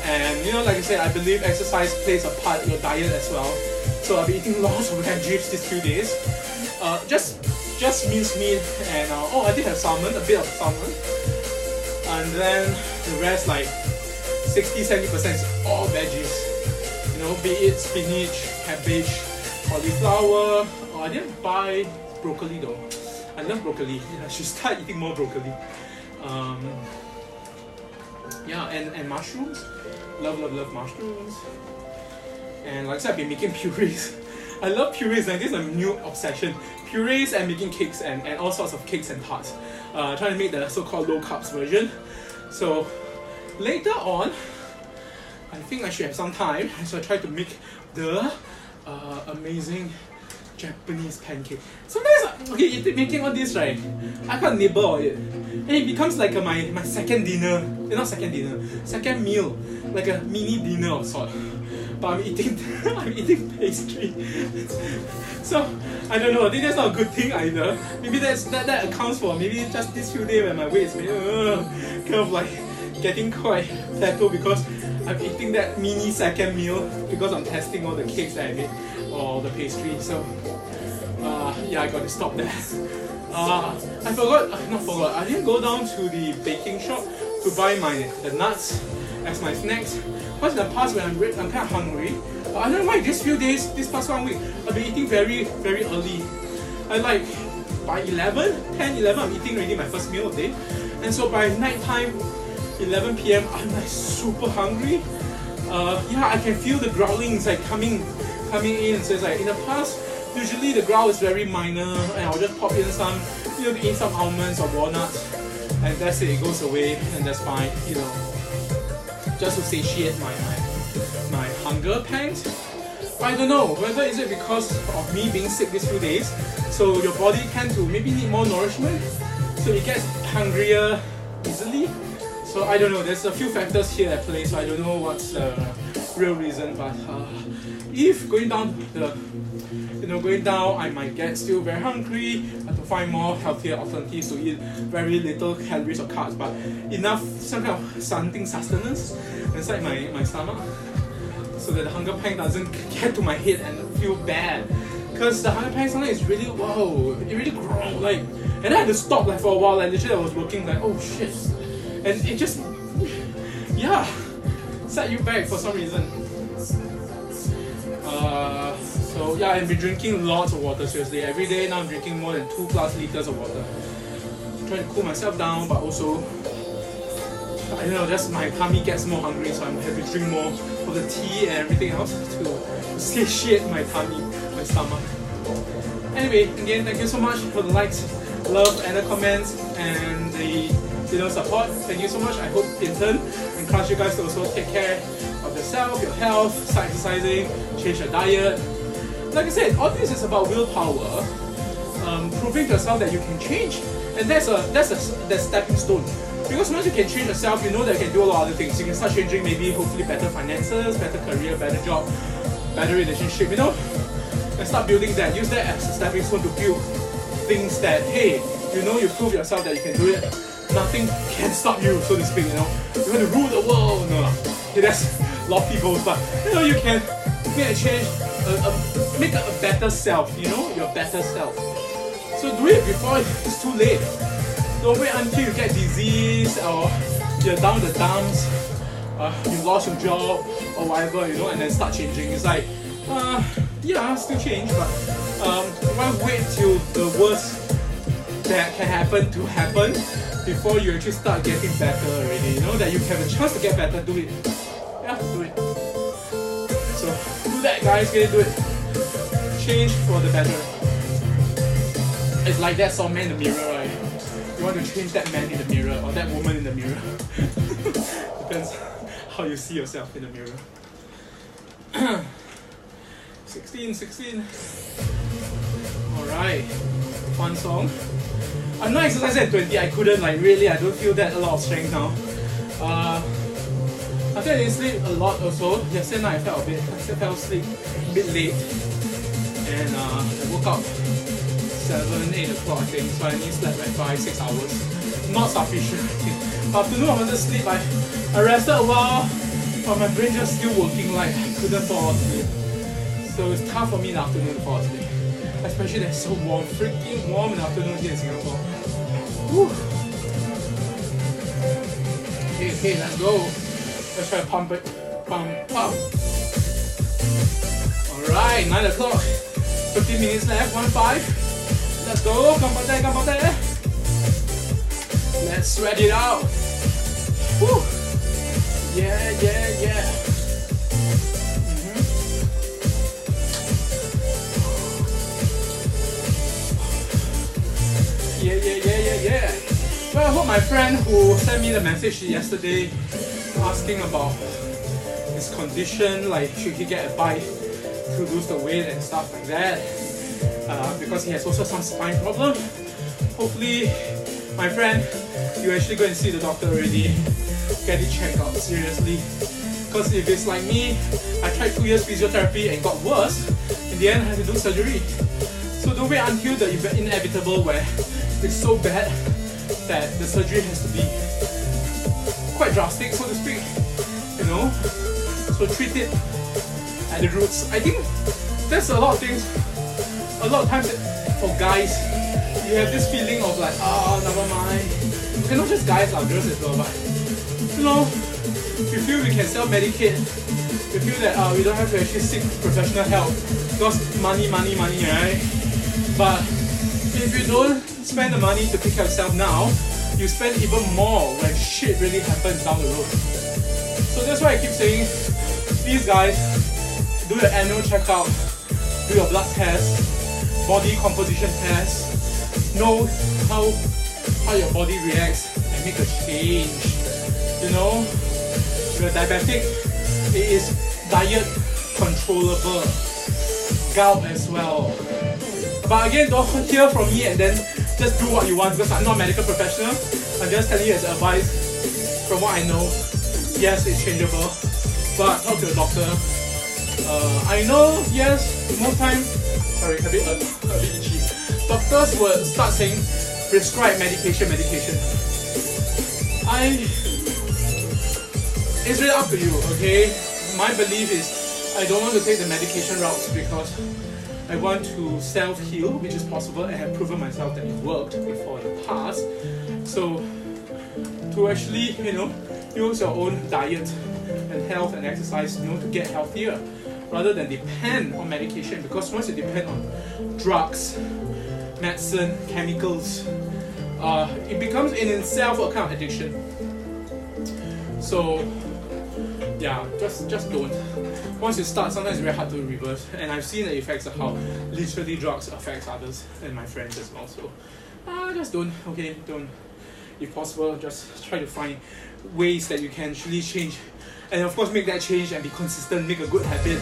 And you know, like I said, I believe exercise plays a part in your diet as well. So I'll be eating lots of veggies these few days. Just minced meat and I did have salmon, a bit of salmon. And then the rest, like 60-70% is all veggies. You know, be it spinach, cabbage, cauliflower. I didn't buy broccoli though. I love broccoli. I should start eating more broccoli. Yeah, and mushrooms. Love mushrooms. And like I said, I've been making purees. I love purees, and this is a new obsession. Purees and making cakes and all sorts of cakes and tarts. Trying to make the so-called low carbs version. So later on, I think I should have some time, so I try to make the amazing Japanese pancake. Sometimes, okay, making all this, right, I can't nibble on it. And it becomes like my second dinner, not second dinner, second meal, like a mini dinner of sort. but I'm eating I'm eating pastry. So I don't know. I think that's not a good thing either. Maybe that accounts for maybe just this few days when my weight is kind of like getting quite plateau because I'm eating that mini second meal because I'm testing all the cakes that I made or the pastry. So yeah, I got to stop that. I forgot. I didn't go down to the baking shop to buy the nuts as my snacks. Because in the past when I'm kind of hungry, I don't know why this past 1 week, I've been eating very, very early. I like by 10, 11, I'm eating already my first meal of the day. And so by night time, 11 p.m, I'm like super hungry. Yeah, I can feel the growling is like coming in. So it's like in the past, usually the growl is very minor and I'll just pop in some, eat some almonds or walnuts and that's it goes away and that's fine, just to satiate my hunger pangs. I don't know whether is it because of me being sick these few days, so your body tend to maybe need more nourishment, so it gets hungrier easily. So I don't know, there's a few factors here at play, so I don't know what's the real reason, but if going down I might get still very hungry. I have to find more healthier alternatives to eat very little calories or carbs, but enough some kind of something sustenance inside my stomach, so that the hunger pang doesn't get to my head and feel bad. Because the hunger pang sometimes is really it really grow like, and then I had to stop like for a while. Like literally I was working like oh shit, and it just set you back for some reason. So yeah, I've been drinking lots of water, seriously. Every day now I'm drinking more than 2+ liters of water. Trying to cool myself down, but also, I don't know, just my tummy gets more hungry, so I'm having to drink more of the tea and everything else to satiate my tummy, my stomach. Anyway, again, thank you so much for the likes, love, and the comments, and the support. Thank you so much. I hope in turn encourage you guys to also take care of yourself, your health, start exercising, change your diet. Like I said, all this is about willpower, proving to yourself that you can change, and that's a stepping stone. Because once you can change yourself, you know that you can do a lot of other things. You can start changing maybe hopefully better finances, better career, better job, better relationship, and start building that. Use that as a stepping stone to build things that, hey, you prove yourself that you can do it. Nothing can stop you, so to speak, You want to rule the world, no. Okay, that's lofty goals, but you can make a change, make a better self, your better self. So do it before it's too late. Don't wait until you get disease or you're down the dumps, you lost your job or whatever, and then start changing. It's like, yeah, still change, but why wait till the worst that can happen to happen before you actually start getting better already? That you have a chance to get better, do it. Yeah, do it. So do that, guys, get into it. Change for the better. It's like that song Man in the Mirror, right? You want to change that man in the mirror or that woman in the mirror. Depends how you see yourself in the mirror. 16. Alright. Fun song. I'm not exercising at 20, I couldn't, I don't feel that a lot of strength now. I think I didn't sleep a lot also. Yesterday night I fell asleep a bit late. And I woke up 7, 8 o'clock I think, so I only slept like 5-6 hours. Not sufficient, I think. Afternoon I wanted to sleep, I rested a while, but my brain just still working like I couldn't fall asleep. So it's tough for me in the afternoon to fall asleep. Especially that it's so warm, freaking warm in the afternoon here in Singapore. Whew. Okay, let's go. Let's try to pump it. Pump. Alright, 9 o'clock. 15 minutes left, 1-5. Let's go, come there. Let's sweat it out. Woo. Yeah. Yeah. Well, I hope my friend who sent me the message yesterday asking about his condition, like should he get a bike to lose the weight and stuff like that, because he has also some spine problem. Hopefully, my friend, you actually go and see the doctor already, get it checked out seriously, Because if it's like me, I tried 2 years physiotherapy and got worse, in the end I had to do surgery. So don't wait until the inevitable where it's so bad that the surgery has to be quite drastic, so to speak, you know. So treat it at the roots. I think there's a lot of things, a lot of times for guys, you have this feeling of like, oh, never mind. Okay, not just guys, girls as well, but you know, we feel we can self-medicate. We feel that we don't have to actually seek professional help because money, right? But if you don't spend the money to take care of yourself now, you spend even more when shit really happens down the road. So that's why I keep saying, please guys, do your annual checkup, do your blood test, body composition test, know how your body reacts and make a change. You know, if you're diabetic, it is diet controllable. Gout as well. But again, don't hear from me and then just do what you want, because I'm not a medical professional. I'm just telling you as advice from what I know. Yes, it's changeable, but talk to a doctor. I know, yes, most time, sorry, a bit itchy. Doctors will start saying, prescribe medication. It's really up to you, okay? My belief is I don't want to take the medication route because I want to self-heal, which is possible, and have proven myself that it worked before in the past. So to actually, you know, use your own diet and health and exercise, you know, to get healthier, rather than depend on medication. Because once you depend on drugs, medicine, chemicals, it becomes in itself a kind of addiction. So yeah, just don't. Once you start, sometimes it's very hard to reverse, and I've seen the effects of how literally drugs affect others and my friends as well. So just don't, okay, don't. If possible, just try to find ways that you can actually change, and of course make that change and be consistent, make a good habit.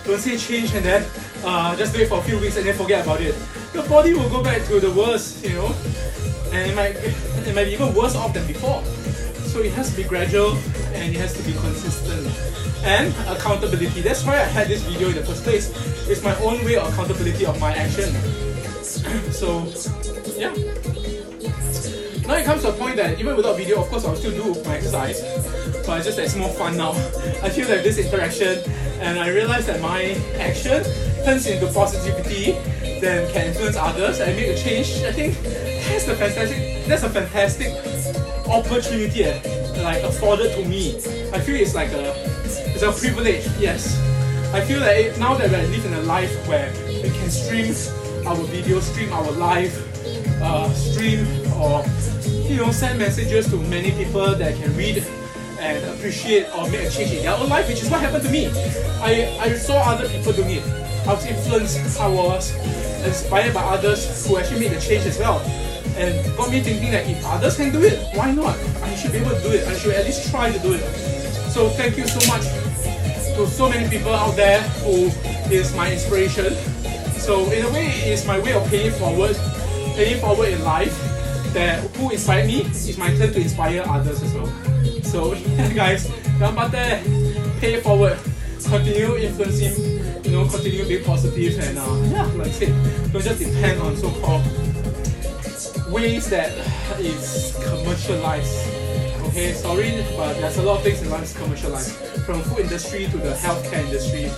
Don't say change and then just do it for a few weeks and then forget about it. Your body will go back to the worst, you know, and it might be even worse off than before. So it has to be gradual and it has to be consistent. And accountability. That's why I had this video in the first place. It's my own way of accountability of my action. So yeah. Now it comes to a point that even without video, of course I'll still do my exercise, but it's just that it's more fun now. I feel like this interaction, and I realize that my action turns into positivity, then can influence others and make a change. I think that's a fantastic opportunity like afforded to me. I feel it's a privilege, yes. I feel that now that we live in a life where we can stream our videos, stream our live, stream or send messages to many people that can read and appreciate or make a change in their own life, which is what happened to me. I saw other people doing it. I was influenced, I was inspired by others who actually made the change as well. And got me thinking that if others can do it, why not? I should be able to do it. I should at least try to do it. So thank you so much to so many people out there who is my inspiration. So in a way, it's my way of paying forward in life. That who inspired me, it's my turn to inspire others as well. So yeah, guys, pay it forward, continue influencing, continue being positive, and yeah, like I said, don't just depend on so-called ways that is commercialized. Okay, sorry, but there's a lot of things in life is commercialized. From food industry to the healthcare industry,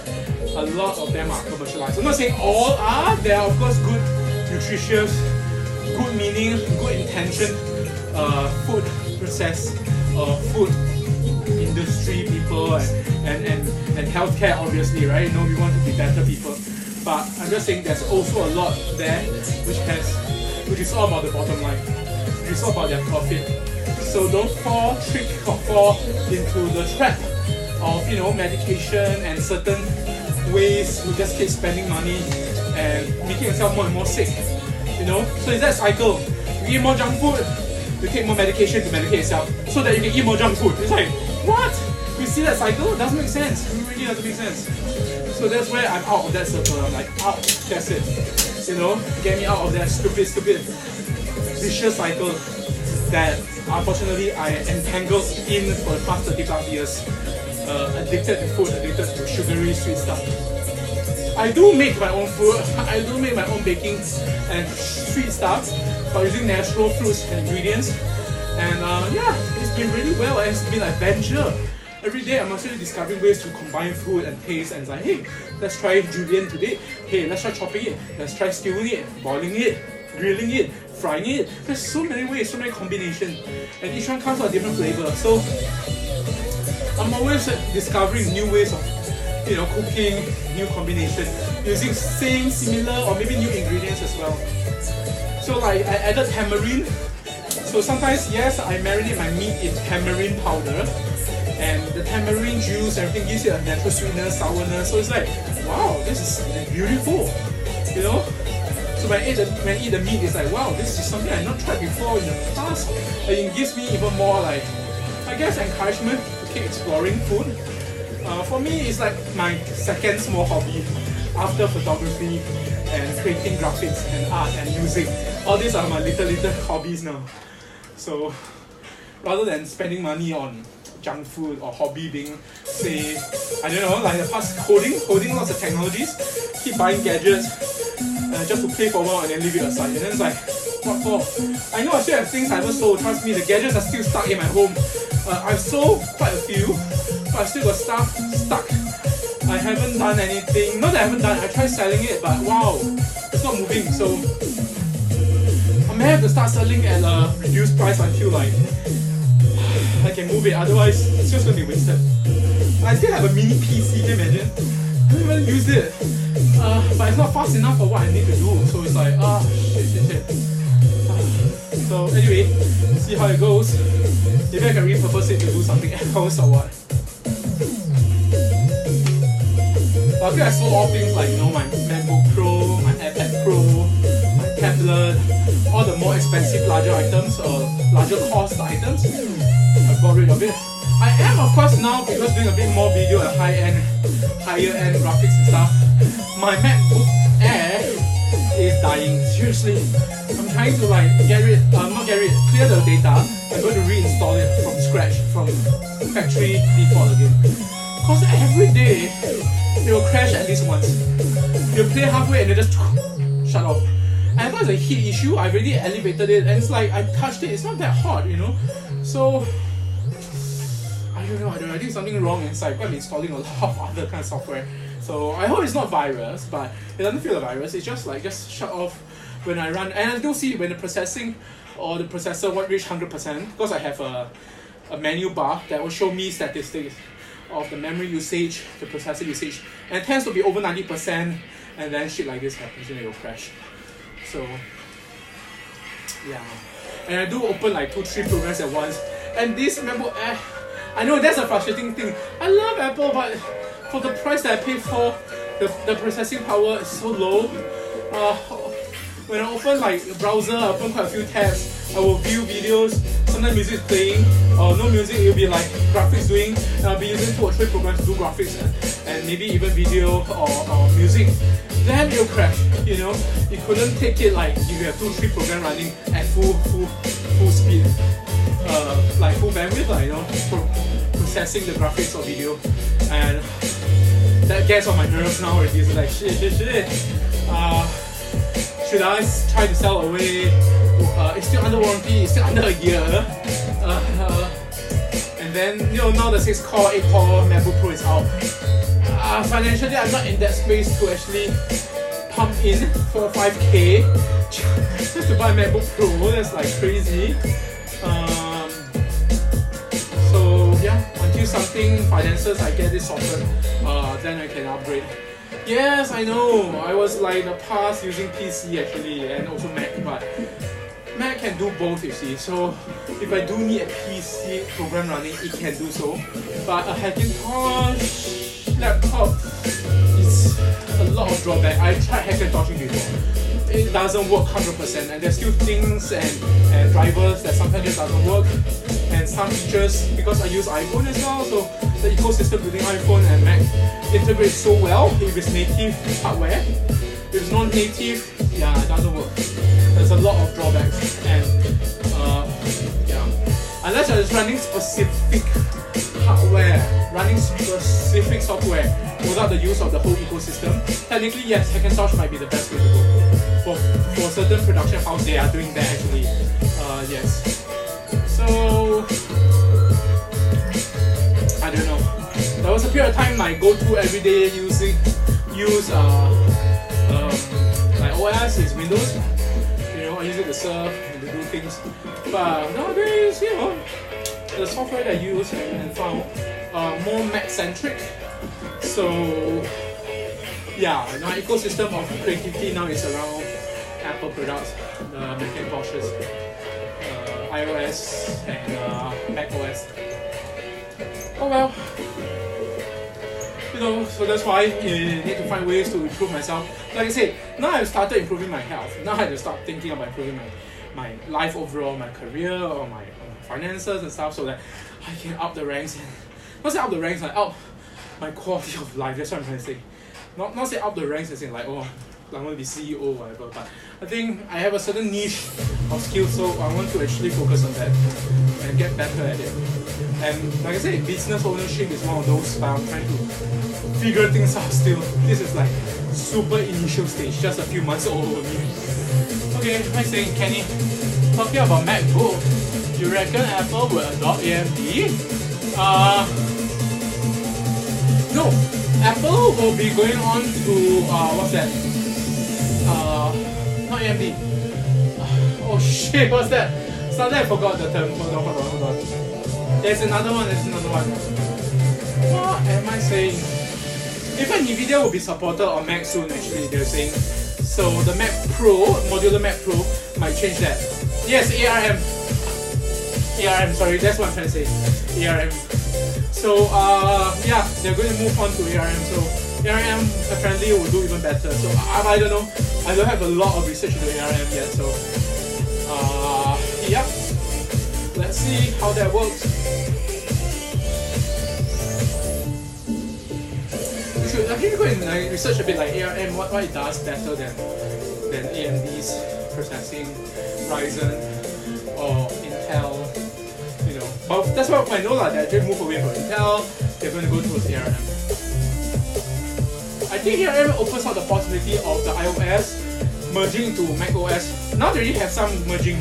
a lot of them are commercialized. I'm not saying all are. There are of course good, nutritious, good meaning, good intention, food process, food industry people, and healthcare obviously, right? We want to be better people. But I'm just saying there's also a lot there which is all about the bottom line. It's all about their profit. So don't fall into the trap of medication and certain ways to just keep spending money and making yourself more and more sick. So it's that cycle. You eat more junk food, you take more medication to medicate yourself so that you can eat more junk food. It's like, what? You see that cycle? It doesn't make sense. It really doesn't make sense. So that's where I'm out of that circle. I'm like, out, that's it. Get me out of that stupid vicious cycle that unfortunately I entangled in for the past 30+ years. addicted to food, addicted to sugary sweet stuff. I do make my own food, I do make my own baking and sweet stuff by using natural fruits and ingredients. And yeah, it's been really well, and it's been an adventure. Every day I'm actually discovering ways to combine food and taste, and it's like, hey, let's try julienne today. Hey, let's try chopping it. Let's try stewing it, boiling it, grilling it, frying it. There's so many ways, so many combinations, and each one comes with a different flavor. So I'm always discovering new ways of, you know, cooking, new combinations, using same, similar, or maybe new ingredients as well. So like I added tamarind. So sometimes, yes, I marinate my meat in tamarind powder, and the tamarind juice, everything gives it a natural sweetness, sourness. So it's like, wow, this is beautiful, you know. So when I eat the meat, it's like, wow, this is something I've not tried before in the past. And it gives me even more, like, I guess, encouragement to keep exploring food. For me, it's like my second small hobby after photography and creating graphics and art and music. All these are my little hobbies now. So rather than spending money on junk food or hobby being, say, I don't know, like the past holding lots of technologies, keep buying gadgets just to play for a while and then leave it aside. And then it's like, what for? I know I still have things I haven't sold. Trust me, the gadgets are still stuck in my home. I've sold quite a few, but I still got stuff stuck. I haven't done anything. Not that I haven't done it, I tried selling it, but wow, it's not moving. So I may have to start selling at a reduced price until like I can move it, otherwise it's just going to be wasted. I still have a mini PC, can you imagine? I haven't even used it. But it's not fast enough for what I need to do, so it's like, shit. So anyway, see how it goes. Maybe I can repurpose it to do something else or what. But I think I sold all things like, you know, my MacBook Pro, my iPad Pro, my tablet, all the more expensive larger items, larger cost items. I got rid of it. I am, of course, now, because doing a bit more video and higher end graphics and stuff, my MacBook Air is dying. Seriously, I'm trying to like clear the data. I'm going to reinstall it from scratch, from factory default again. Because every day it will crash at least once. You'll play halfway and then just shut off. And I thought it's a heat issue. I already elevated it, and it's like I touched it. It's not that hot, you know. So I don't know. I think something wrong inside. I'm installing a lot of other kind of software. So I hope it's not virus, but it doesn't feel like virus. It's just like shut off when I run, and I do see when the processing or the processor won't reach 100%, because I have a menu bar that will show me statistics of the memory usage, the processor usage, and it tends to be over 90%, and then shit like this happens and it will crash. So yeah, and I do open like 2-3 programs at once, and this MacBook Air, I know that's a frustrating thing. I love Apple, but for the price that I paid for, the processing power is so low. When I open like a browser, I open quite a few tabs. I will view videos, sometimes music is playing, or no music, it will be like graphics doing, and I'll be using 2 or 3 programs to do graphics and maybe even video or music. Then it'll crash, you know. You couldn't take it like if you have 2 or 3 programs running at full speed, like full bandwidth, you know, processing the graphics or video. And that gets on my nerves now already. It's like shit. Should I try to sell away? It's still under warranty, it's still under a year. And then, you know, now the 6-core, 8-core MacBook Pro is out. Financially, I'm not in that space to actually pump in 4 or 5k just to buy a MacBook Pro. That's like crazy. So yeah, until something finances, I get this sorted, then I can upgrade. Yes, I know, I was like in the past using PC actually, and also Mac, but Mac can do both, you see. So if I do need a PC program running, it can do so. But a Hackintosh laptop is a lot of drawback. I tried Hackintoshing before. It doesn't work 100%, and there's still things and drivers that sometimes just doesn't work. And some features, because I use iPhone as well, so the ecosystem between iPhone and Mac integrates so well if it's native hardware. If it's non-native, yeah, it doesn't work. There's a lot of drawbacks, and yeah, unless you're just running specific hardware, running specific software without the use of the whole ecosystem, technically yes, Hackintosh might be the best way to go. For certain production house, they are doing that actually. Yes. So I don't know. There was a period of time my go-to everyday like OS is Windows. You know, I use it to surf and to do things. But nowadays, you know, the software that I use and found more Mac-centric. So yeah, my ecosystem of creativity now is around Apple products, the Macintoshes, iOS and Mac OS. Oh well. You know, so that's why you need to find ways to improve myself. Like I said, now I've started improving my health. Now I have to start thinking about improving my life overall, my career, or my finances and stuff, so that I can up the ranks. Not say up the ranks, like up my quality of life. That's what I'm trying to say. Not say up the ranks as in like, oh, I want to be CEO or whatever. But I think I have a certain niche of skills, so I want to actually focus on that and get better at it. And like I said, business ownership is one of those, but I'm trying to figure things out still. This is like super initial stage, just a few months old for me. Okay, I'm saying, Kenny, talking about MacBook, you reckon Apple will adopt AMD? No, Apple will be going on to, what's that? Not AMD. Oh shit, what's that? Suddenly I forgot the term. Hold on. There's another one. What am I saying? Even NVIDIA will be supported on Mac soon actually, they're saying. So the Mac Pro, modular Mac Pro, might change that. Yes, ARM, sorry, that's what I'm trying to say. ARM. So yeah, they're going to move on to ARM. So ARM apparently will do even better. So I don't know. I don't have a lot of research into ARM yet. So yeah. Let's see how that works. We should actually go and research a bit like ARM, what it does better than AMD's processing, Ryzen or Intel. You know, but that's what I know lah. They're going to move away from Intel. They're going to go towards ARM. I think ARM opens up the possibility of the iOS merging into Mac OS. Now they already have some merging.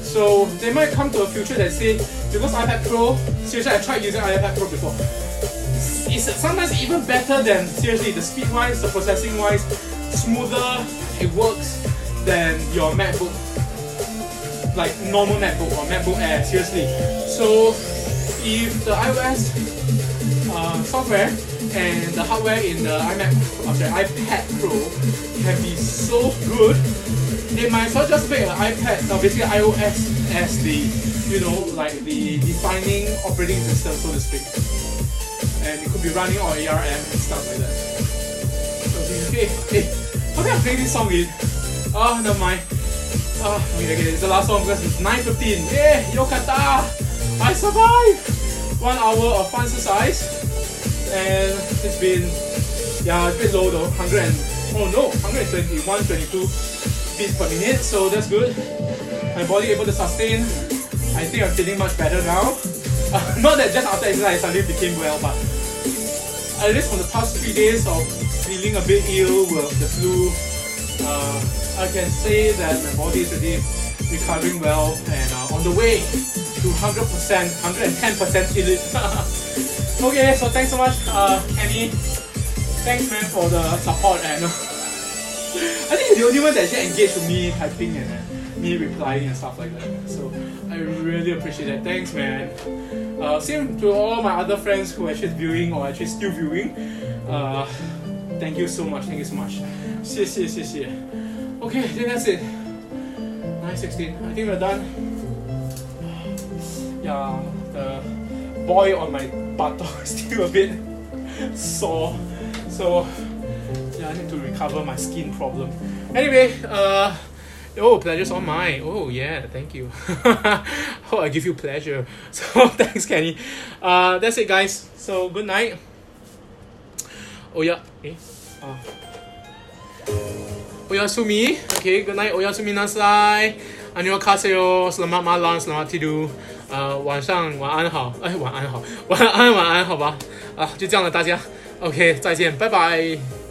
So they might come to a future that say, because iPad Pro, seriously I tried using iPad Pro before. It's sometimes even better than, seriously, the speed wise, the processing wise, smoother it works than your MacBook. Like normal MacBook or MacBook Air, seriously. So if the iOS software and the hardware in the iPad Pro can be so good, they might as well just make an iPad, basically iOS as the, you know, like the defining operating system, so to speak. And it could be running on ARM and stuff like that. Okay, how can I play this song again? Oh, never mind. Okay, it's the last song because it's 9:15. Yeah, Yokata! I survived! 1 hour of FUN-xercise. And it's been, yeah, it's a bit low though. 120, 122 beats per minute, so that's good. My body able to sustain. I think I'm feeling much better now. Not that just after exercise I suddenly became well, but at least for the past 3 days of feeling a bit ill with the flu, I can say that my body is already recovering well and on the way to 100%, 110% elite. Okay, so thanks so much, Kenny. Thanks man for the support, and I think you're the only one that actually engaged with me typing and me replying and stuff like that. So I really appreciate that. Thanks man. Same to all my other friends who are actually viewing or actually still viewing. Thank you so much. Thank you so much. 谢谢. Okay, I think that's it. 9:16. I think we're done. Yeah, the boil on my buttock is still a bit sore. So yeah, I need to recover my skin problem. Anyway, oh, pleasure's all mine. Oh yeah, thank you. Oh, I give you pleasure. So thanks, Kenny. That's it, guys. So good night. Oh yeah. Oyasumi. Okay, good night. Oyasumi nasai. Annyeonghaseyo. Selamat malam. Selamat tidur. 晚上晚安好，哎，晚安好，晚安，好吧，就这样了，大家，OK，再见，拜拜。